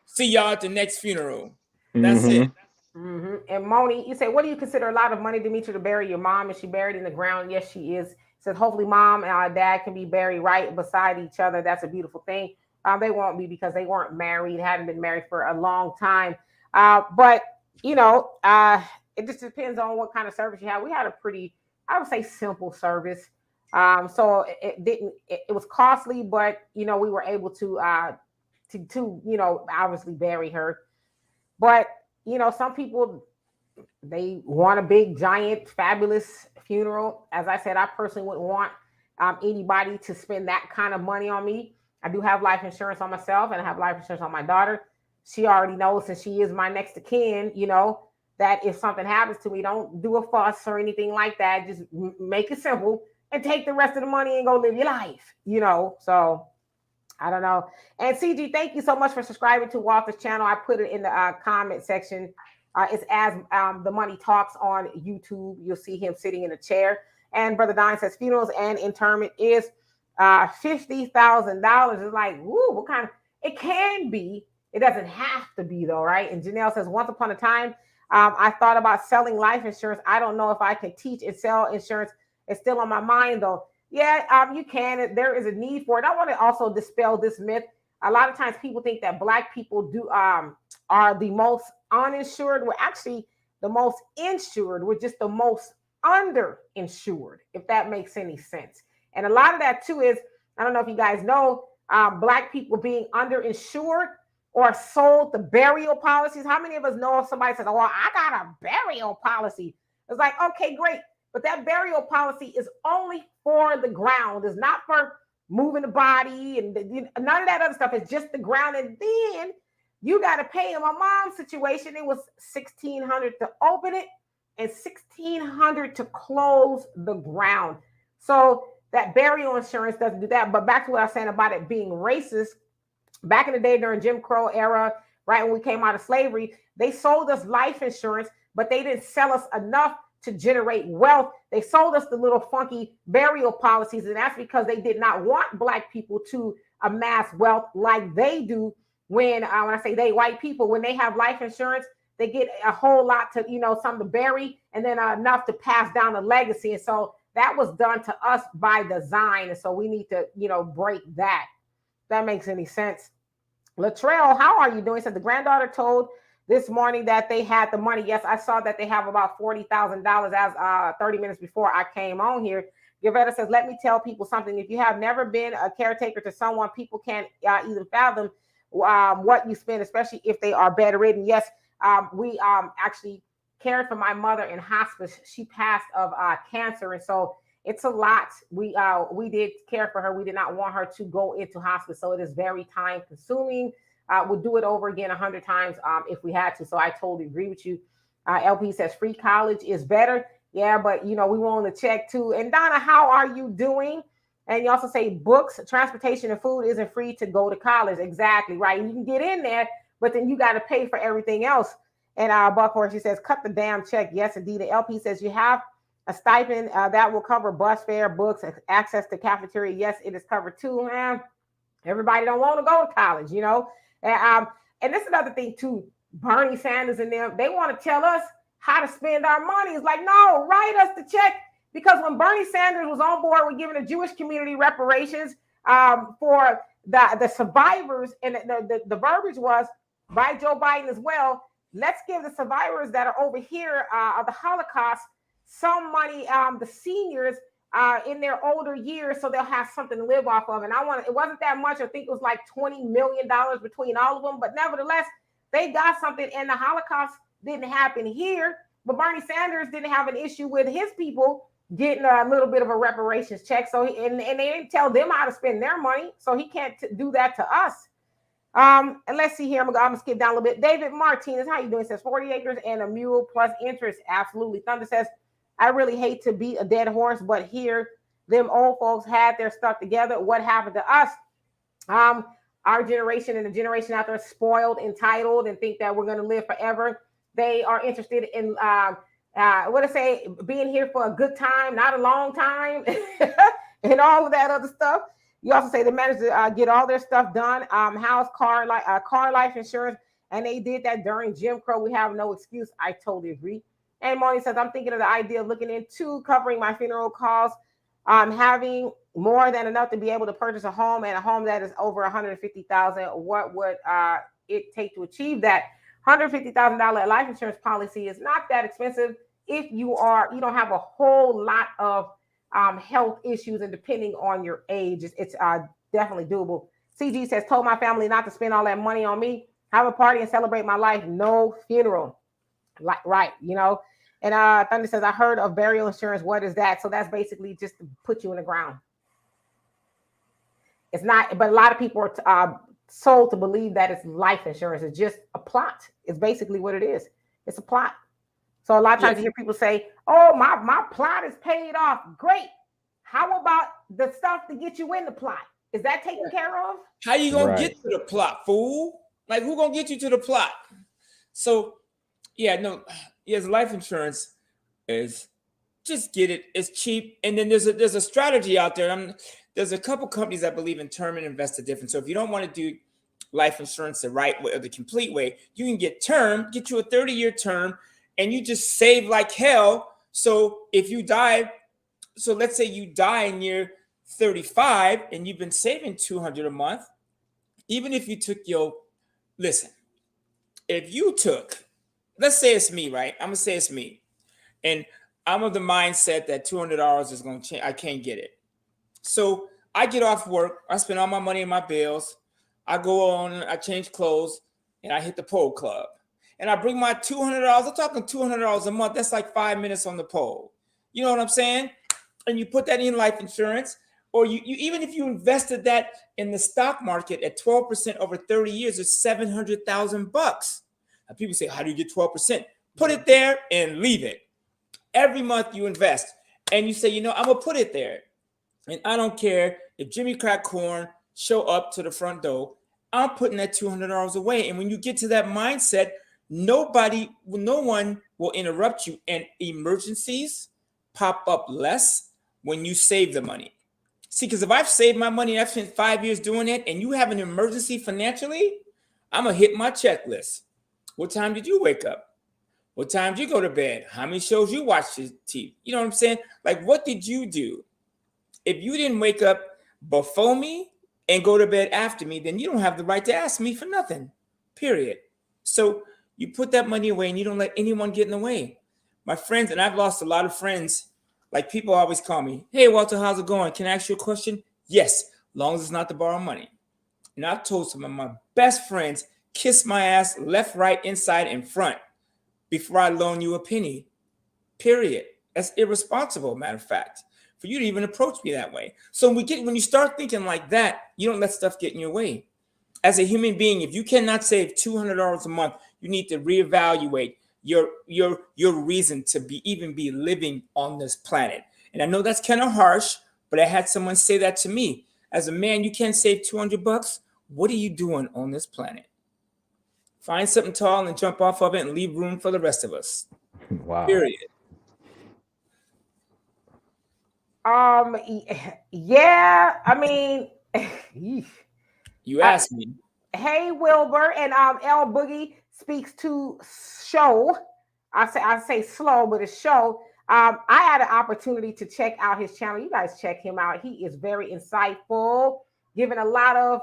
See y'all at the next funeral. That's it. Mm-hmm. And Moni, you say, what do you consider a lot of money, Demetri, to bury your mom? Is she buried in the ground? Yes, she is. Said, hopefully mom and dad can be buried right beside each other. That's a beautiful thing. They won't be, because they weren't married, hadn't been married for a long time. But, you know, it just depends on what kind of service you have. We had a pretty, I would say, simple service. So it was costly, but, you know, we were able to, you know, obviously bury her. But, you know, some people, they want a big, giant, fabulous funeral. As I said, I personally wouldn't want anybody to spend that kind of money on me. I do have life insurance on myself, and I have life insurance on my daughter. She already knows, since she is my next of kin, you know, that if something happens to me, don't do a fuss or anything like that. Just make it simple and take the rest of the money and go live your life, you know. So I don't know. And CG, thank you so much for subscribing to Walter's channel. I put it in the comment section. It's as the money talks on YouTube. You'll see him sitting in a chair. And Brother Don says funerals and interment is $50,000. It's like, woo, what kind of, it can be. It doesn't have to be though, right? And Janelle says, once upon a time, I thought about selling life insurance. I don't know if I can teach and sell insurance. It's still on my mind though. Yeah, you can. There is a need for it. I want to also dispel this myth. A lot of times people think that Black people are the most uninsured. We're actually the most insured. We're just the most underinsured, if that makes any sense. And a lot of that too is, I don't know if you guys know, Black people being underinsured or sold the burial policies. How many of us know if somebody says, oh, well, I got a burial policy? It's like, okay, great. But that burial policy is only for the ground. It's not for moving the body and none of that other stuff. It's just the ground. And then you got to pay. In my mom's situation, it was $1,600 to open it and $1,600 to close the ground. So that burial insurance doesn't do that. But back to what I was saying about it being racist, back in the day during Jim Crow era, right when we came out of slavery, they sold us life insurance, but they didn't sell us enough to generate wealth. They sold us the little funky burial policies, and that's because they did not want Black people to amass wealth like they do. When I say they, white people, when they have life insurance, they get a whole lot to, something to bury, and then enough to pass down a legacy. And so that was done to us by design, and so we need to, break that. That makes any sense. Latrell, how are you doing? Said the granddaughter told this morning that they had the money. Yes, I saw that they have about $40,000 as 30 minutes before I came on here. Gavetta says, let me tell people something. If you have never been a caretaker to someone, people can't even fathom what you spend, especially if they are bedridden. Yes, we actually cared for my mother in hospice. She passed of cancer, and so it's a lot. We did care for her. We did not want her to go into hospice, so it is very time consuming. We'll do it over again 100 times if we had to. So I totally agree with you. LP says free college is better. Yeah, but we want to check too. And Donna, how are you doing? And you also say books, transportation, and food isn't free to go to college. Exactly right. You can get in there, but then you got to pay for everything else. And Buckhorn, she says, cut the damn check. Yes, indeed. The LP says you have a stipend that will cover bus fare, books, access to cafeteria. Yes, it is covered too, man. Everybody don't want to go to college, And this is another thing too. Bernie Sanders and them, they want to tell us how to spend our money. It's like, no, write us the check. Because when Bernie Sanders was on board with giving the Jewish community reparations for the survivors, and the verbiage was by Joe Biden as well, let's give the survivors that are over here of the Holocaust some money, the seniors in their older years, so they'll have something to live off of. And it wasn't that much. I think it was like $20 million between all of them. But nevertheless, they got something, and the Holocaust didn't happen here. But Bernie Sanders didn't have an issue with his people getting a little bit of a reparations check. So and they didn't tell them how to spend their money. So he can't do that to us. And let's see here. I'm gonna skip down a little bit. David Martinez, how you doing? Says 40 acres and a mule plus interest. Absolutely. Thunder says, I really hate to beat a dead horse, but here them old folks had their stuff together. What happened to us? Our generation and the generation out there spoiled, entitled, and think that we're going to live forever. They are interested in being here for a good time, not a long time, and all of that other stuff. You also say they managed to get all their stuff done, house, car life insurance, and they did that during Jim Crow. We have no excuse. I totally agree. And Moni says, I'm thinking of the idea of looking into covering my funeral costs, having more than enough to be able to purchase a home, and a home that is over $150,000. What would it take to achieve that? $150,000 life insurance policy is not that expensive if you don't have a whole lot of health issues, and depending on your age, it's definitely doable. CG says, told my family not to spend all that money on me. Have a party and celebrate my life. No funeral. Right. And Thunder says, I heard of burial insurance. What is that? So that's basically just to put you in the ground. It's not, but a lot of people are sold to believe that it's life insurance. It's just a plot. It's basically what it is. It's a plot. So a lot of times you hear people say, oh, my plot is paid off. Great. How about the stuff to get you in the plot? Is that taken care of? How you going to get to the plot, fool? Like, who going to get you to the plot? So, life insurance is just get it. It's cheap. And then there's a strategy out there. There's a couple companies that believe in term and invested different. So if you don't want to do life insurance the right way or the complete way, you can get you a 30-year term, and you just save like hell. So if you die, so let's say you die in year 35 and you've been saving $200 a month, even if you took let's say it's me, right? I'm going to say it's me. And I'm of the mindset that $200 is going to change. I can't get it. So I get off work. I spend all my money on my bills. I go on, I change clothes, and I hit the pole club. And I bring my $200. I'm talking $200 a month. That's like 5 minutes on the pole. You know what I'm saying? And you put that in life insurance, or you even if you invested that in the stock market at 12% over 30 years, it's $700,000. Now people say, how do you get 12%? Put it there and leave it. Every month you invest, and you say, I'm gonna put it there. And I don't care if Jimmy Crack Corn show up to the front door. I'm putting that $200 away. And when you get to that mindset, no one will interrupt you. And emergencies pop up less when you save the money. See, because if I've saved my money and I've spent 5 years doing it, and you have an emergency financially, I'm going to hit my checklist. What time did you wake up? What time did you go to bed? How many shows you watched TV? You know what I'm saying? Like, what did you do? If you didn't wake up before me and go to bed after me, then you don't have the right to ask me for nothing, period. So you put that money away and you don't let anyone get in the way. My friends, and I've lost a lot of friends, like people always call me, hey, Walter, how's it going? Can I ask you a question? Yes, long as it's not to borrow money. And I've told some of my best friends, kiss my ass left, right, inside, and front before I loan you a penny, period. That's irresponsible, matter of fact, for you to even approach me that way. So when you start thinking like that, you don't let stuff get in your way. As a human being, if you cannot save $200 a month, you need to reevaluate your reason to be living on this planet. And I know that's kind of harsh, but I had someone say that to me. As a man, you can't save $200. What are you doing on this planet? Find something tall and jump off of it and leave room for the rest of us. Wow. Period. Yeah, I mean, You asked me. Hey Wilbur, and L Boogie speaks to show. I say slow, but it's show. I had an opportunity to check out his channel. You guys check him out. He is very insightful, giving a lot of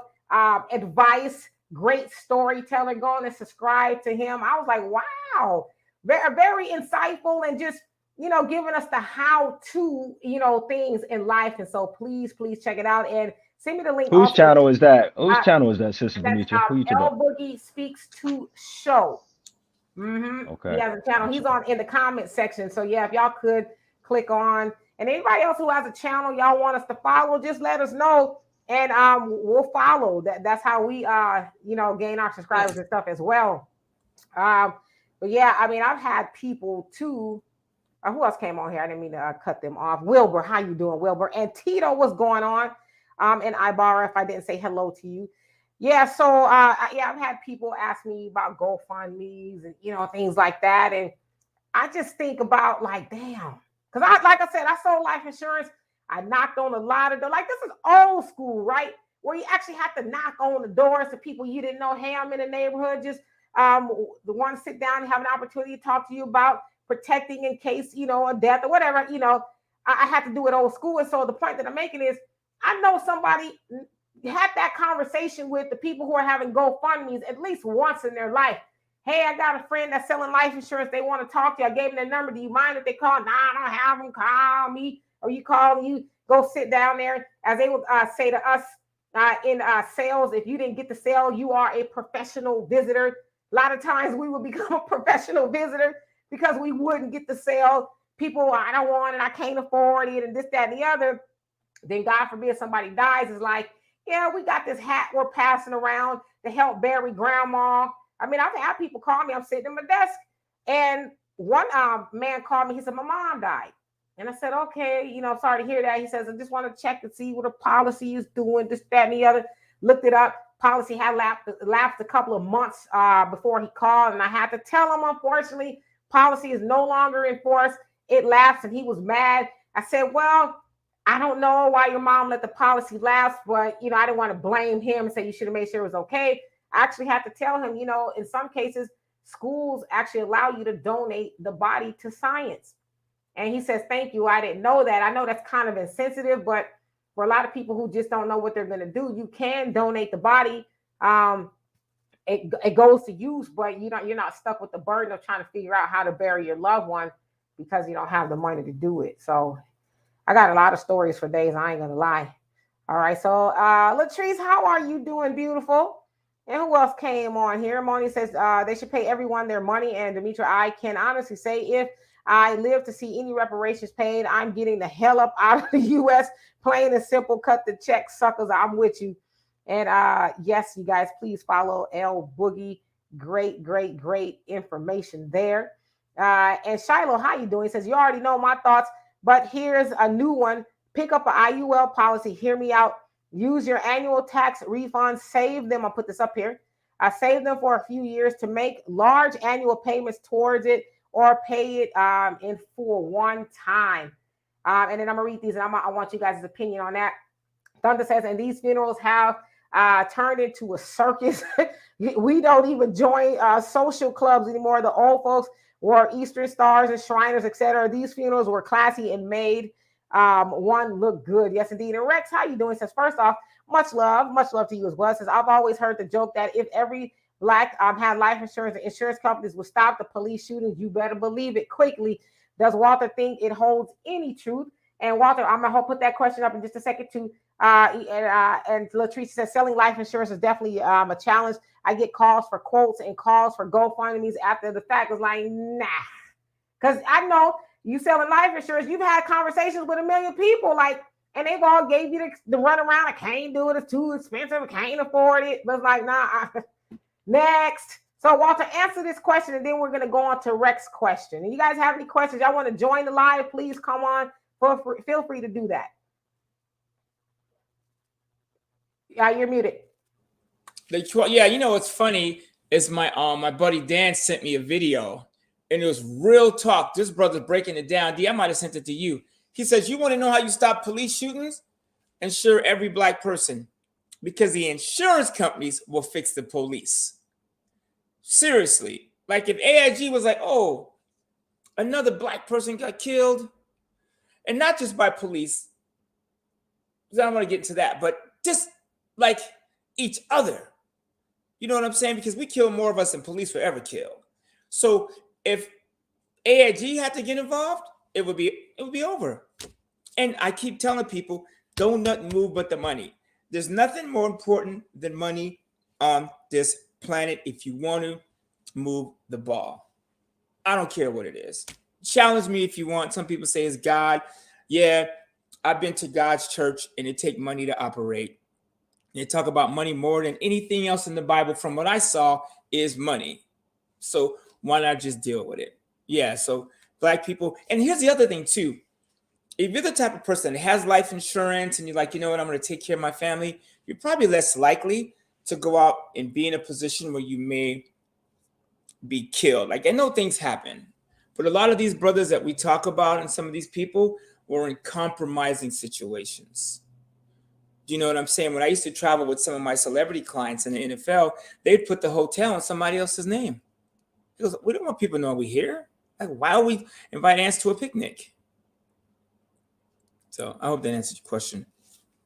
advice. Great storyteller. Go on and subscribe to him. I was like, wow, very, very insightful, and just giving us the how to things in life. And so please check it out and send me the link. Whose channel is that? Whose Uh, channel is that, Sister That's Venetia? Who you talking L about? Boogie Speaks to Show. He Okay. has a channel. He's on in the comment section. So yeah, if y'all could click on, and anybody else who has a channel y'all want us to follow, just let us know, and we'll follow. That's how we gain our subscribers and stuff as well. But yeah, I mean, I've had people too. Who else came on here? I didn't mean to cut them off. Wilbur, how you doing, Wilbur? And Tito, what's going on? And Ibarra, if I didn't say hello to you. Yeah, so I've had people ask me about GoFundMe's and things like that, and I just think about like, damn, because like I said, I sold life insurance. I knocked on a lot of doors. Like, this is old school, right? Where you actually have to knock on the doors to people you didn't know. Hey, I'm in the neighborhood. Just the one to sit down and have an opportunity to talk to you about protecting in case a death or whatever. I had to do it old school, and so the point that I'm making is, I know somebody had that conversation with the people who are having GoFundMe's at least once in their life. Hey, I got a friend that's selling life insurance. They want to talk to you. I gave them their number. Do you mind if they call? Nah, I don't have them. Call me. Or you call, you go sit down there. As they would say to us in sales, if you didn't get the sale, you are a professional visitor. A lot of times we would become a professional visitor because we wouldn't get the sale. People, I don't want it. I can't afford it, and this, that, and the other. Then God forbid somebody dies, is like, yeah, we got this hat we're passing around to help bury grandma. I mean, I've had people call me. I'm sitting at my desk, and one man called me. He said, my mom died. And I said, okay, sorry to hear that. He says, I just want to check and see what a policy is doing, this, that, and the other. Looked it up. Policy had lapsed a couple of months before he called, and I had to tell him, unfortunately, policy is no longer in force. It lapsed, and he was mad. I said, well, I don't know why your mom let the policy lapse, but, I didn't want to blame him and say you should have made sure it was okay. I actually had to tell him, in some cases, schools actually allow you to donate the body to science. And he says, thank you. I didn't know that. I know that's kind of insensitive, but for a lot of people who just don't know what they're going to do, you can donate the body. It goes to use, but you're not stuck with the burden of trying to figure out how to bury your loved one because you don't have the money to do it. So I got a lot of stories for days. I ain't gonna lie. All right. So Latrice, how are you doing, beautiful? And who else came on here? Moni says they should pay everyone their money. And Demetra, I can honestly say, if I live to see any reparations paid, I'm getting the hell up out of the U.S. Plain and simple. Cut the check, suckers. I'm with you. And yes, you guys, please follow L Boogie. Great information there. And Shiloh, how you doing? He says, you already know my thoughts, but here's a new one. pick up an IUL policy. Hear me out. Use your annual tax refund. Save them. I'll put this up here. Save them for a few years to make large annual payments towards it, or pay it in full one time. And then I'm gonna read these, and I want you guys' opinion on that. Thunder says, and these funerals have turned into a circus. We don't even join social clubs anymore. The old folks wore Eastern stars and Shriners, etc. These funerals were classy and made one look good. Yes, indeed. And Rex, how you doing? Says, first off, much love to you as well. Says, I've always heard the joke that if every Black had life insurance, the insurance companies would stop the police shootings. You better believe it quickly. Does Walter think it holds any truth? And Walter, I'm gonna put that question up in just a second too. And Latrice says, selling life insurance is definitely a challenge. I get calls for quotes and calls for GoFundMe's after the fact. It's like, nah, because I know you selling life insurance. You've had conversations with a million people, like, and they've all gave you the run around. I can't do it. It's too expensive. I can't afford it. But it's like, nah. Next. So Walter, answer this question, and then we're going to go on to Rex's question. And you guys have any questions? Y'all want to join the live? Please come on. Feel free to do that. Yeah, you're muted. Yeah, you know what's funny is my buddy Dan sent me a video, and it was real talk. This brother's breaking it down. D, I might have sent it to you. He says, you want to know how you stop police shootings? Insure every Black person, because the insurance companies will fix the police. Seriously. Like if AIG was like, oh, another Black person got killed, and not just by police, I don't want to get into that, but just like each other. You know what I'm saying? Because we kill more of us than police will ever kill. So if AIG had to get involved, it would be over. And I keep telling people, don't nothing move but the money. There's nothing more important than money on this planet if you want to move the ball. I don't care what it is. Challenge me if you want. Some people say it's God. Yeah, I've been to God's church, and it take money to operate. They talk about money more than anything else in the Bible. From what I saw, is money. So why not just deal with it? Yeah, so Black people. And here's the other thing too. If you're the type of person that has life insurance and you're like, you know what, I'm going to take care of my family, you're probably less likely to go out and be in a position where you may be killed. Like, I know things happen, but a lot of these brothers that we talk about and some of these people were in compromising situations. Do you know what I'm saying? When I used to travel with some of my celebrity clients in the NFL, they'd put the hotel in somebody else's name. He goes, we don't want people to know we're here. Like, why would we invite ants to a picnic? So I hope that answers your question.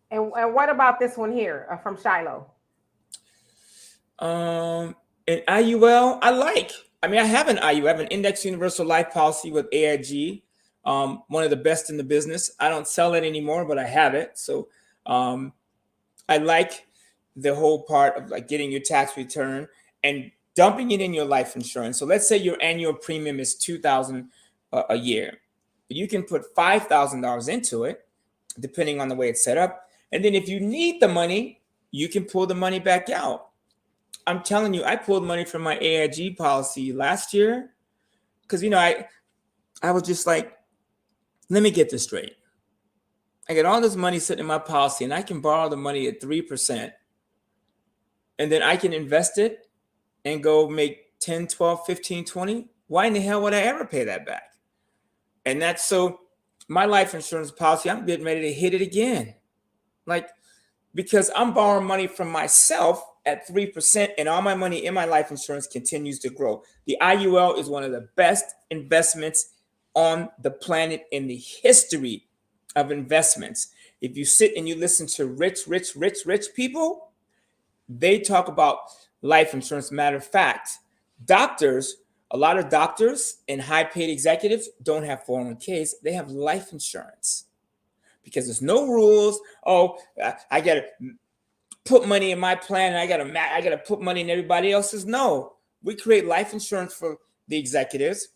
And what about this one here from Shiloh? An IUL, I have an IUL. I have an Index Universal Life Policy with AIG, one of the best in the business. I don't sell it anymore, but I have it. So I like the whole part of like getting your tax return and dumping it in your life insurance. So let's say your annual premium is $2,000 a year. You can put $5,000 into it, depending on the way it's set up. And then if you need the money, you can pull the money back out. I'm telling you, I pulled money from my AIG policy last year because, I was just like, let me get this straight. I got all this money sitting in my policy, and I can borrow the money at 3%. And then I can invest it and go make 10, 12, 15, 20. Why in the hell would I ever pay that back? And that's so my life insurance policy, I'm getting ready to hit it again. Like, because I'm borrowing money from myself at 3%, and all my money in my life insurance continues to grow. The IUL is one of the best investments on the planet in the history of investments. If you sit and you listen to rich people, they talk about life insurance. Matter of fact, a lot of doctors and high-paid executives don't have 401ks. They have life insurance because there's no rules. Oh, I got to put money in my plan, and I got to put money in everybody else's. No, we create life insurance for the executives.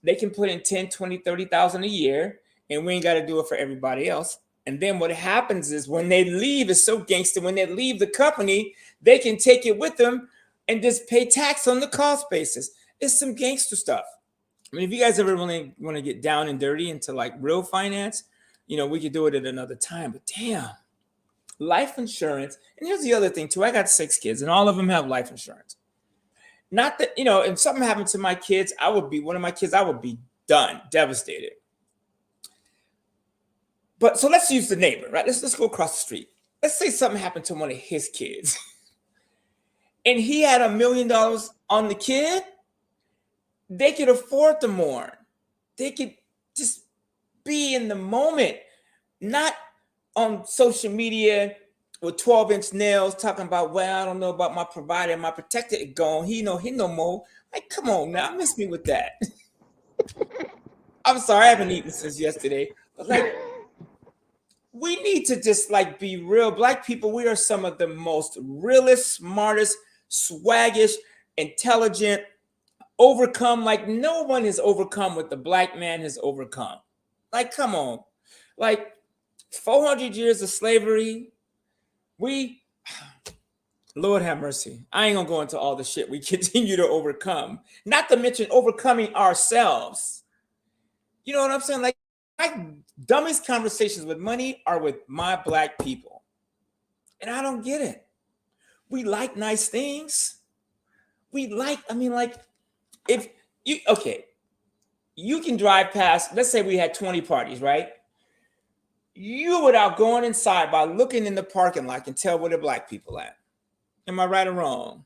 They can put in 10, 20, 30,000 a year, and we ain't got to do it for everybody else. And then what happens is when they leave, it's so gangster. When they leave the company, they can take it with them and just pay tax on the cost basis. It's some gangster stuff. I mean, if you guys ever really want to get down and dirty into like real finance, we could do it at another time. But damn, life insurance. And here's the other thing too. I got 6 kids, and all of them have life insurance. Not that, if something happened to my kids, I would be done, devastated. But so let's use the neighbor, right? Let's go across the street. Let's say something happened to one of his kids, and he had $1 million on the kid. They could afford to mourn. They could just be in the moment, not on social media with 12-inch nails talking about, well, I don't know about my provider, my protector is gone. He no more. Like, come on now, miss me with that. I'm sorry, I haven't eaten since yesterday. But like, we need to just like be real. Black people, we are some of the most realest, smartest, swaggish, intelligent, overcome like no one has overcome what the black man has overcome. Like, come on. Like 400 years of slavery. Lord have mercy. I ain't gonna go into all the shit we continue to overcome. Not to mention overcoming ourselves. You know what I'm saying? Like, my dumbest conversations with money are with my black people. And I don't get it. We like nice things. If you can drive past, let's say we had 20 parties, right? You without going inside by looking in the parking lot can tell where the black people at. Am I right or wrong?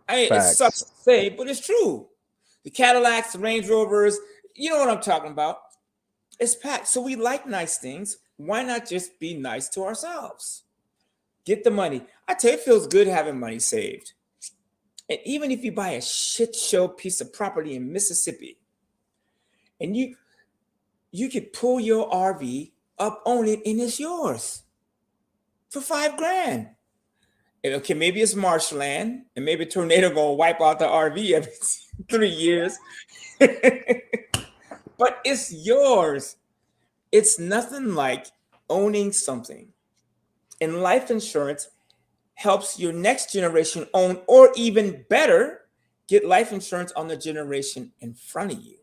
It sucks to say, but it's true. The Cadillacs, the Range Rovers, you know what I'm talking about. It's packed. So we like nice things. Why not just be nice to ourselves? Get the money. I tell you, it feels good having money saved. And even if you buy a shit show piece of property in Mississippi, and you could pull your RV up on it and it's yours for $5,000. And okay, maybe it's marshland, and maybe a tornado gonna wipe out the RV every 3 years. But it's yours. It's nothing like owning something. And life insurance helps your next generation own, or even better, get life insurance on the generation in front of you.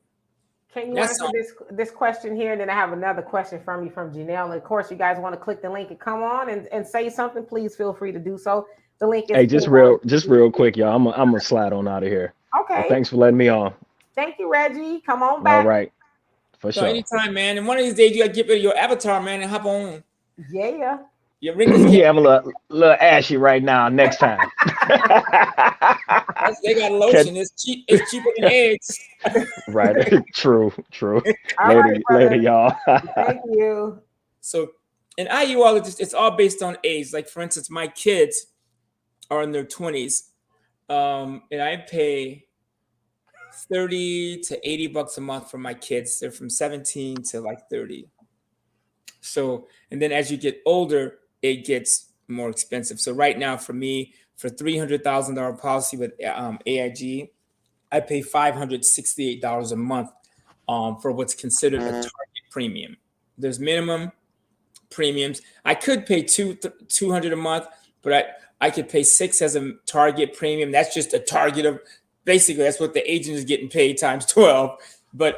Can you answer this question here? And then I have another question from you from Janelle. And of course, you guys want to click the link and come on and say something, please feel free to do so. The link is just real quick, y'all. I'm gonna slide on out of here. Okay. Well, thanks for letting me on. Thank you, Reggie. Come on back. All right. For sure. Anytime, man. And one of these days you gotta get rid of your avatar, man, and hop on. Yeah. Your wrinkles I'm a little ashy right now. Next time. They got lotion. It's cheaper than eggs. Right. True. Later, later, y'all. Thank you. So, and IUL, it's all based on age. Like, for instance, my kids are in their 20s, and I pay $30 to $80 a month for my kids. They're from 17 to like 30. So, and then as you get older, it gets more expensive. So right now for me, for $300,000 policy with AIG, I pay $568 a month for what's considered a target premium. There's minimum premiums. I could pay $200 a month, but I could pay $600 as a target premium. That's just a target of, basically that's what the agent is getting paid times 12. But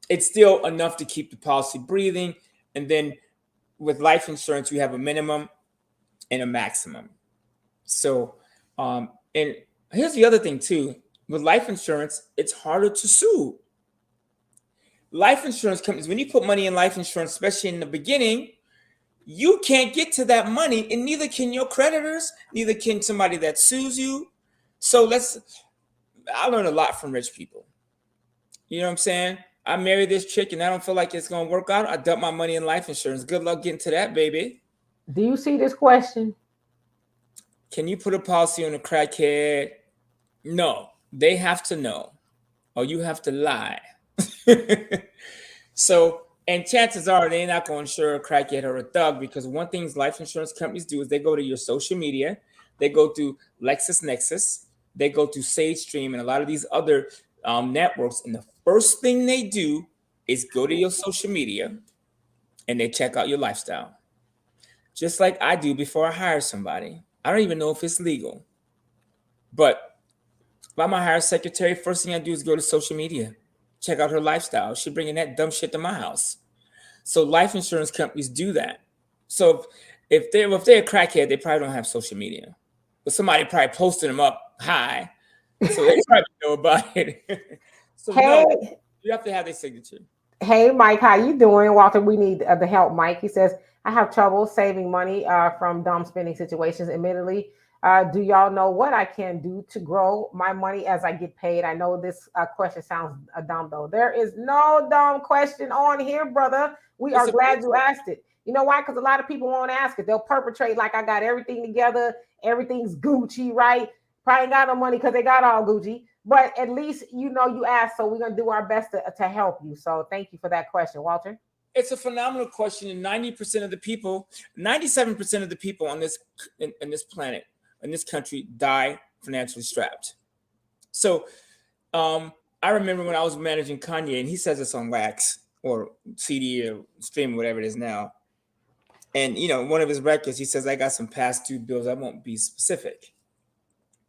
it's still enough to keep the policy breathing. And then with life insurance, you have a minimum and a maximum. So, and here's the other thing too. With life insurance, it's harder to sue. Life insurance companies, when you put money in life insurance, especially in the beginning, you can't get to that money, and neither can your creditors, neither can somebody that sues you. So I learned a lot from rich people. You know what I'm saying? I married this chick and I don't feel like it's going to work out. I dump my money in life insurance. Good luck getting to that, baby. Do you see this question? Can you put a policy on a crackhead? No, they have to know, or you have to lie. So, and chances are they're not going to insure a crackhead or a thug, because one thing life insurance companies do is they go to your social media, they go to LexisNexis, they go to SageStream, and a lot of these other networks, and the first thing they do is go to your social media and they check out your lifestyle. Just like I do before I hire somebody. I don't even know if it's legal. But if I'm a hire secretary, first thing I do is go to social media, check out her lifestyle. She's bringing that dumb shit to my house. So life insurance companies do that. So if they're a crackhead, they probably don't have social media, but somebody probably posted them up high, so they probably know about it. So no, Hey, you have to have their signature. hey, Mike, how you doing? Walter, we need the help, Mike. He says, I have trouble saving money from dumb spending situations, admittedly. Do y'all know what I can do to grow my money as I get paid? I know this question sounds dumb, though. There is no dumb question on here, brother. We It's are a glad you asked it. You know why? Because a lot of people won't ask it. They'll perpetrate like I got everything together, everything's Gucci, right? Probably ain't got no money because they got all Gucci. But at least you know you asked, so we're gonna do our best to help you. So thank you for that question, Walter. it's a phenomenal question, and 90% of the people, 97% of the people on this in this planet, in this country, die financially strapped. So I remember when I was managing Kanye, and he says this on wax or CD or stream, whatever it is now. And one of his records, he says, "I got some past due bills. I won't be specific."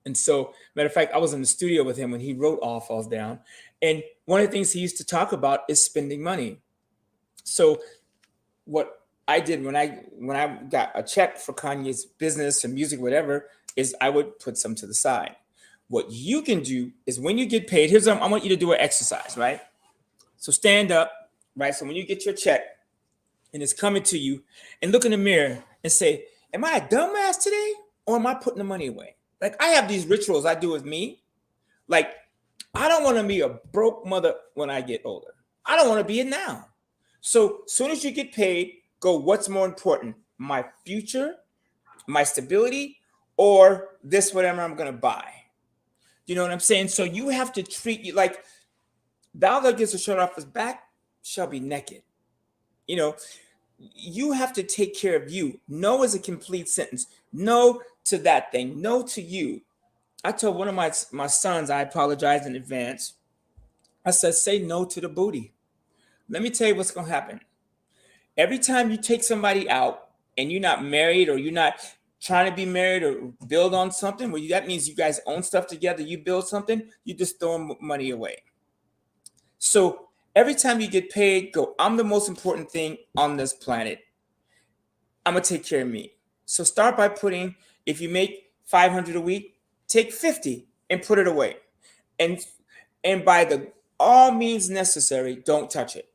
And so, matter of fact, I was in the studio with him when he wrote "All Falls Down," and one of the things he used to talk about is spending money. So, what I did when I got a check for Kanye's business and music, whatever, is I would put some to the side. What you can do is when you get paid, I want you to do an exercise, right? So stand up, right? So when you get your check and it's coming to you, and look in the mirror and say, am I a dumbass today, or am I putting the money away? Like, I have these rituals I do with me. Like, I don't want to be a broke mother when I get older. I don't want to be it now. So as soon as you get paid, go, what's more important? My future, my stability, or this whatever I'm going to buy? You know what I'm saying? So you have to treat you like, thou that gets a shirt off his back shall be naked. You have to take care of you. No is a complete sentence. No to that thing. No to you. I told one of my sons, I apologize in advance. I said, say no to the booty. Let me tell you what's going to happen. Every time you take somebody out and you're not married, or you're not trying to be married or build on something, that means you guys own stuff together, you build something, you just throw money away. So every time you get paid, go, I'm the most important thing on this planet. I'm going to take care of me. So start by putting, if you make $500 a week, take 50 and put it away. And by all means necessary, don't touch it.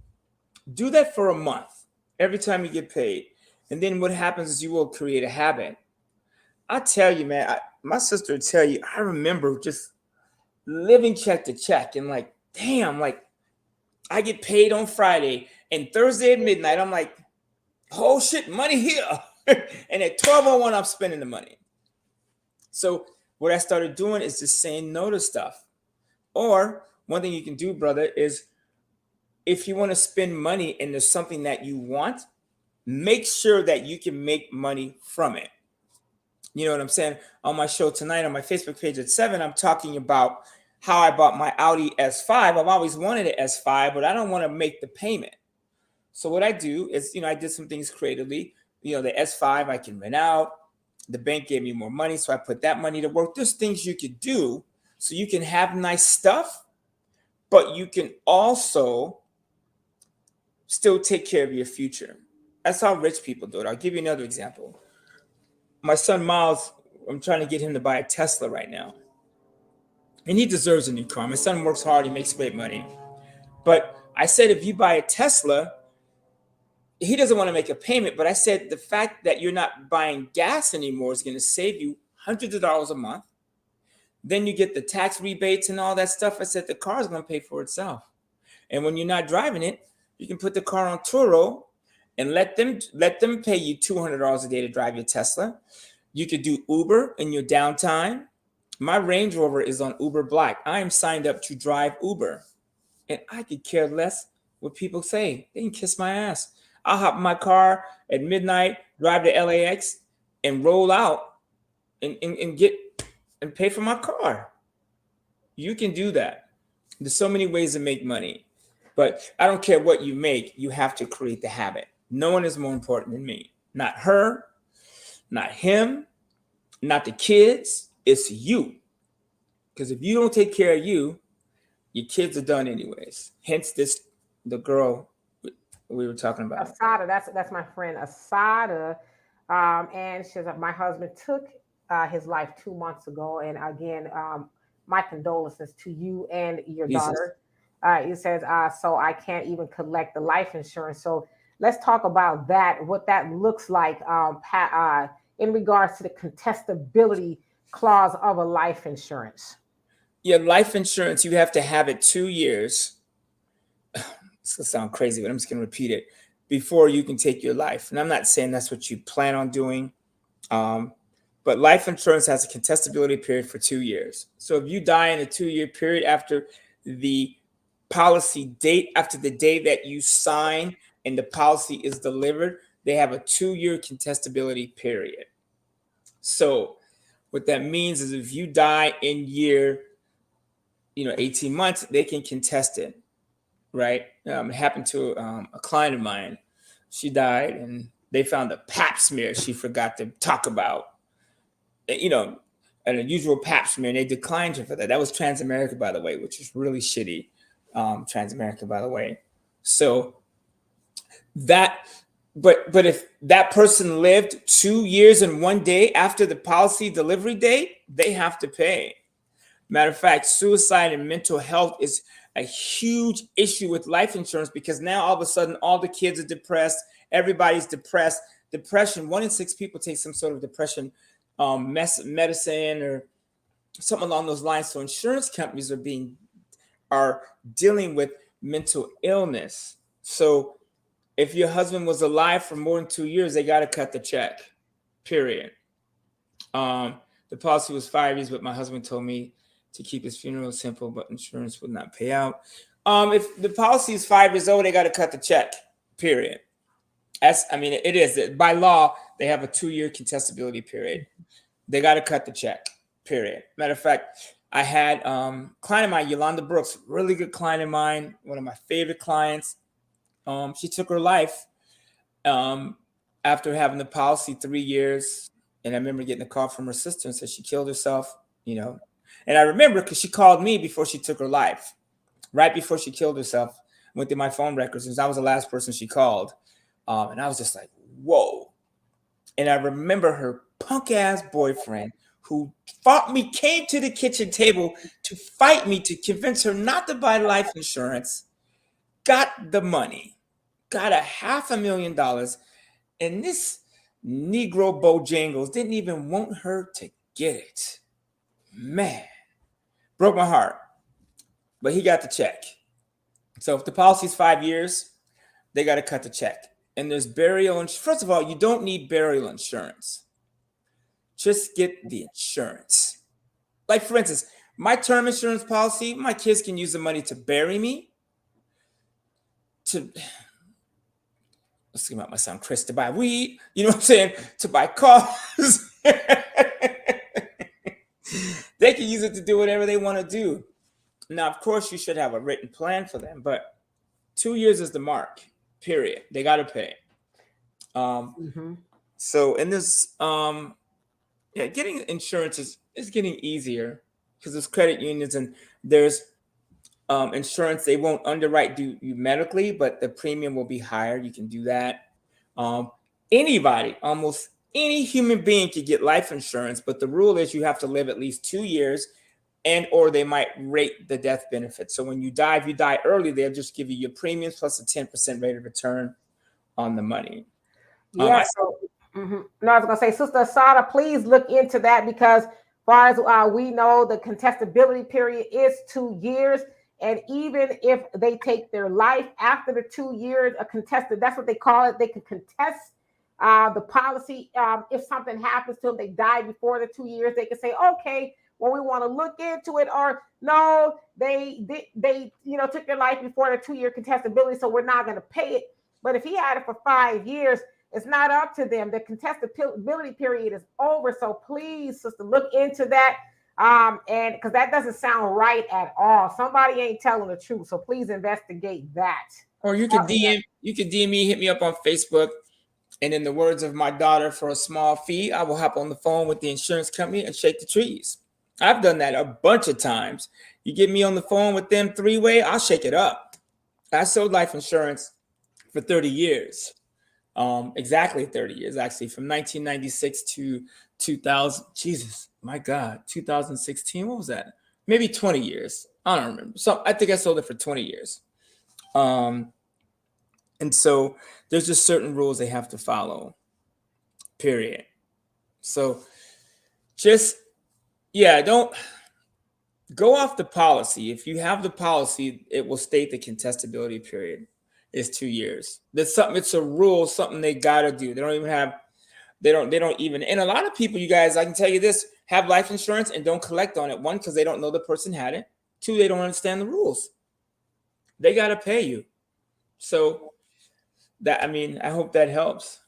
Do that for a month every time you get paid. And then what happens is you will create a habit. I tell you, man, my sister would tell you, I remember just living check to check and like, damn, like I get paid on Friday and Thursday at midnight, I'm like, oh shit, money here. And at 12:01, I'm spending the money. So what I started doing is just saying no to stuff. Or one thing you can do, brother, is if you want to spend money and there's something that you want, make sure that you can make money from it. You know what I'm saying? On my show tonight, on my Facebook page at 7, I'm talking about how I bought my Audi S5. I've always wanted an S5, but I don't want to make the payment. So what I do is, I did some things creatively. The S5 I can rent out. The bank gave me more money, so I put that money to work. There's things you could do so you can have nice stuff, but you can also still take care of your future. That's how rich people do it. I'll give you another example. My son Miles, I'm trying to get him to buy a Tesla right now. And he deserves a new car. My son works hard, he makes great money. But I said, if you buy a Tesla, he doesn't want to make a payment, but I said the fact that you're not buying gas anymore is going to save you hundreds of dollars a month. Then you get the tax rebates and all that stuff. I said the car is going to pay for itself. And when you're not driving it, you can put the car on Turo and let them pay you $200 a day to drive your Tesla. You could do Uber in your downtime. My Range Rover is on Uber Black. I am signed up to drive Uber. And I could care less what people say. They can kiss my ass. I'll hop in my car at midnight, drive to LAX, and roll out and get and pay for my car. You can do that. There's so many ways to make money. But I don't care what you make, you have to create the habit. No one is more important than me. Not her, not him, not the kids. It's you. Because if you don't take care of you, your kids are done anyways. Hence the girl we were talking about? Asada, that's my friend Asada. And she's like, my husband took his life 2 months ago. And again, my condolences to you and your Jesus. daughter. It says, so I can't even collect the life insurance. So let's talk about that, what that looks like in regards to the contestability clause of a life insurance. Your life insurance, you have to have it 2 years. It's gonna sound crazy, but I'm just gonna repeat it before you can take your life. And I'm not saying that's what you plan on doing. Um, but life insurance has a contestability period for 2 years. So if you die in a 2 year period after the policy date, after the day that you sign and the policy is delivered, they have a 2 year contestability period. So what that means is if you die in year, 18 months, they can contest it, right? It happened to a client of mine. She died and they found a pap smear she forgot to talk about, an unusual pap smear, and they declined her for that. That was Transamerica, by the way, which is really shitty. Transamerica, by the way. So that, but if that person lived 2 years and 1 day after the policy delivery date, they have to pay. Matter of fact, suicide and mental health is a huge issue with life insurance because now all of a sudden all the kids are depressed. Everybody's depressed. Depression, 1 in 6 people take some sort of depression medicine or something along those lines. So insurance companies are dealing with mental illness. So if your husband was alive for more than 2 years, they got to cut the check, period. The policy was 5 years, but my husband told me to keep his funeral simple, but insurance would not pay out. If the policy is 5 years old, they got to cut the check, period. It is. By law, they have a 2 year contestability period. They got to cut the check, period. Matter of fact, I had a client of mine, Yolanda Brooks, really good client of mine, one of my favorite clients. She took her life after having the policy 3 years. And I remember getting a call from her sister and said she killed herself, And I remember because she called me before she took her life, right before she killed herself. Went through my phone records and I was the last person she called. And I was just like, whoa. And I remember her punk ass boyfriend who fought me, came to the kitchen table to fight me to convince her not to buy life insurance, got the money, got $500,000. And this Negro Bojangles didn't even want her to get it. Man, broke my heart. But he got the check. So if the policy's 5 years, they got to cut the check. And there's burial insurance. First of all, you don't need burial insurance. Just get the insurance. Like, for instance, my term insurance policy, my kids can use the money to bury me, let's think about my son Chris, to buy weed, you know what I'm saying? To buy cars. They can use it to do whatever they want to do. Now, of course, you should have a written plan for them, but 2 years is the mark, period. They got to pay. So in this, getting insurance is getting easier because there's credit unions and there's insurance. They won't underwrite you medically, but the premium will be higher. You can do that. Anybody, almost any human being could get life insurance, but the rule is you have to live at least 2 years and or they might rate the death benefit. So when you die, if you die early, they'll just give you your premiums plus a 10% rate of return on the money. Yeah. No, I was going to say, Sister Asada, please look into that because far as we know, the contestability period is 2 years. And even if they take their life after the 2 years, that's what they call it. They can contest the policy. If something happens to them, they die before the 2 years, they can say, okay, well, we want to look into it, or no, they took their life before the 2 year contestability, so we're not going to pay it. But if he had it for 5 years, it's not up to them. The contestability period is over. So please, sister, look into that. And because that doesn't sound right at all. Somebody ain't telling the truth. So please investigate that. Or you can DM me, hit me up on Facebook. And in the words of my daughter, for a small fee, I will hop on the phone with the insurance company and shake the trees. I've done that a bunch of times. You get me on the phone with them 3-way, I'll shake it up. I sold life insurance for 30 years. Exactly 30 years, actually, from 1996 to 2000. Jesus, my God, 2016. What was that? Maybe 20 years. I don't remember. So I think I sold it for 20 years. And so there's just certain rules they have to follow. Period. So just, yeah, don't go off the policy. If you have the policy, it will state the contestability period is 2 years. That's something, it's a rule, something they gotta do. They don't even have, they don't even, and a lot of people, you guys, I can tell you this, have life insurance and don't collect on it. One, because they don't know the person had it. Two, they don't understand the rules. They gotta pay you. So that, I mean, I hope that helps.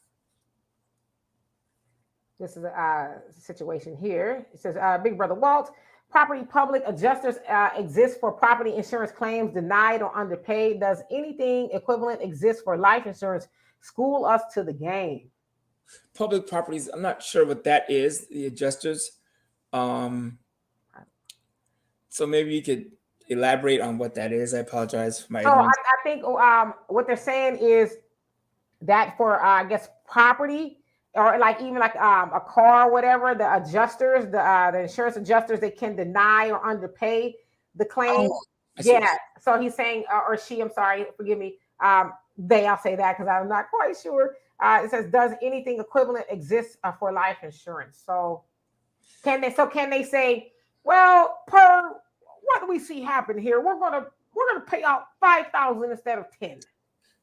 This is a situation here. It says, Big Brother Walt, property public adjusters exist for property insurance claims denied or underpaid. Does anything equivalent exist for life insurance? School us to the game. Public properties, I'm not sure what that is, the adjusters. So maybe you could elaborate on what that is. I apologize for my ignorance. I think what they're saying is that for, I guess, property, or like even like a car or whatever, the adjusters, the insurance adjusters, they can deny or underpay the claim. Oh, yeah. So he's saying, or she, I'm sorry, forgive me. I'll say that because I'm not quite sure. It says, does anything equivalent exist for life insurance? So can they say, well, per what do we see happen here? We're gonna pay out 5,000 instead of 10.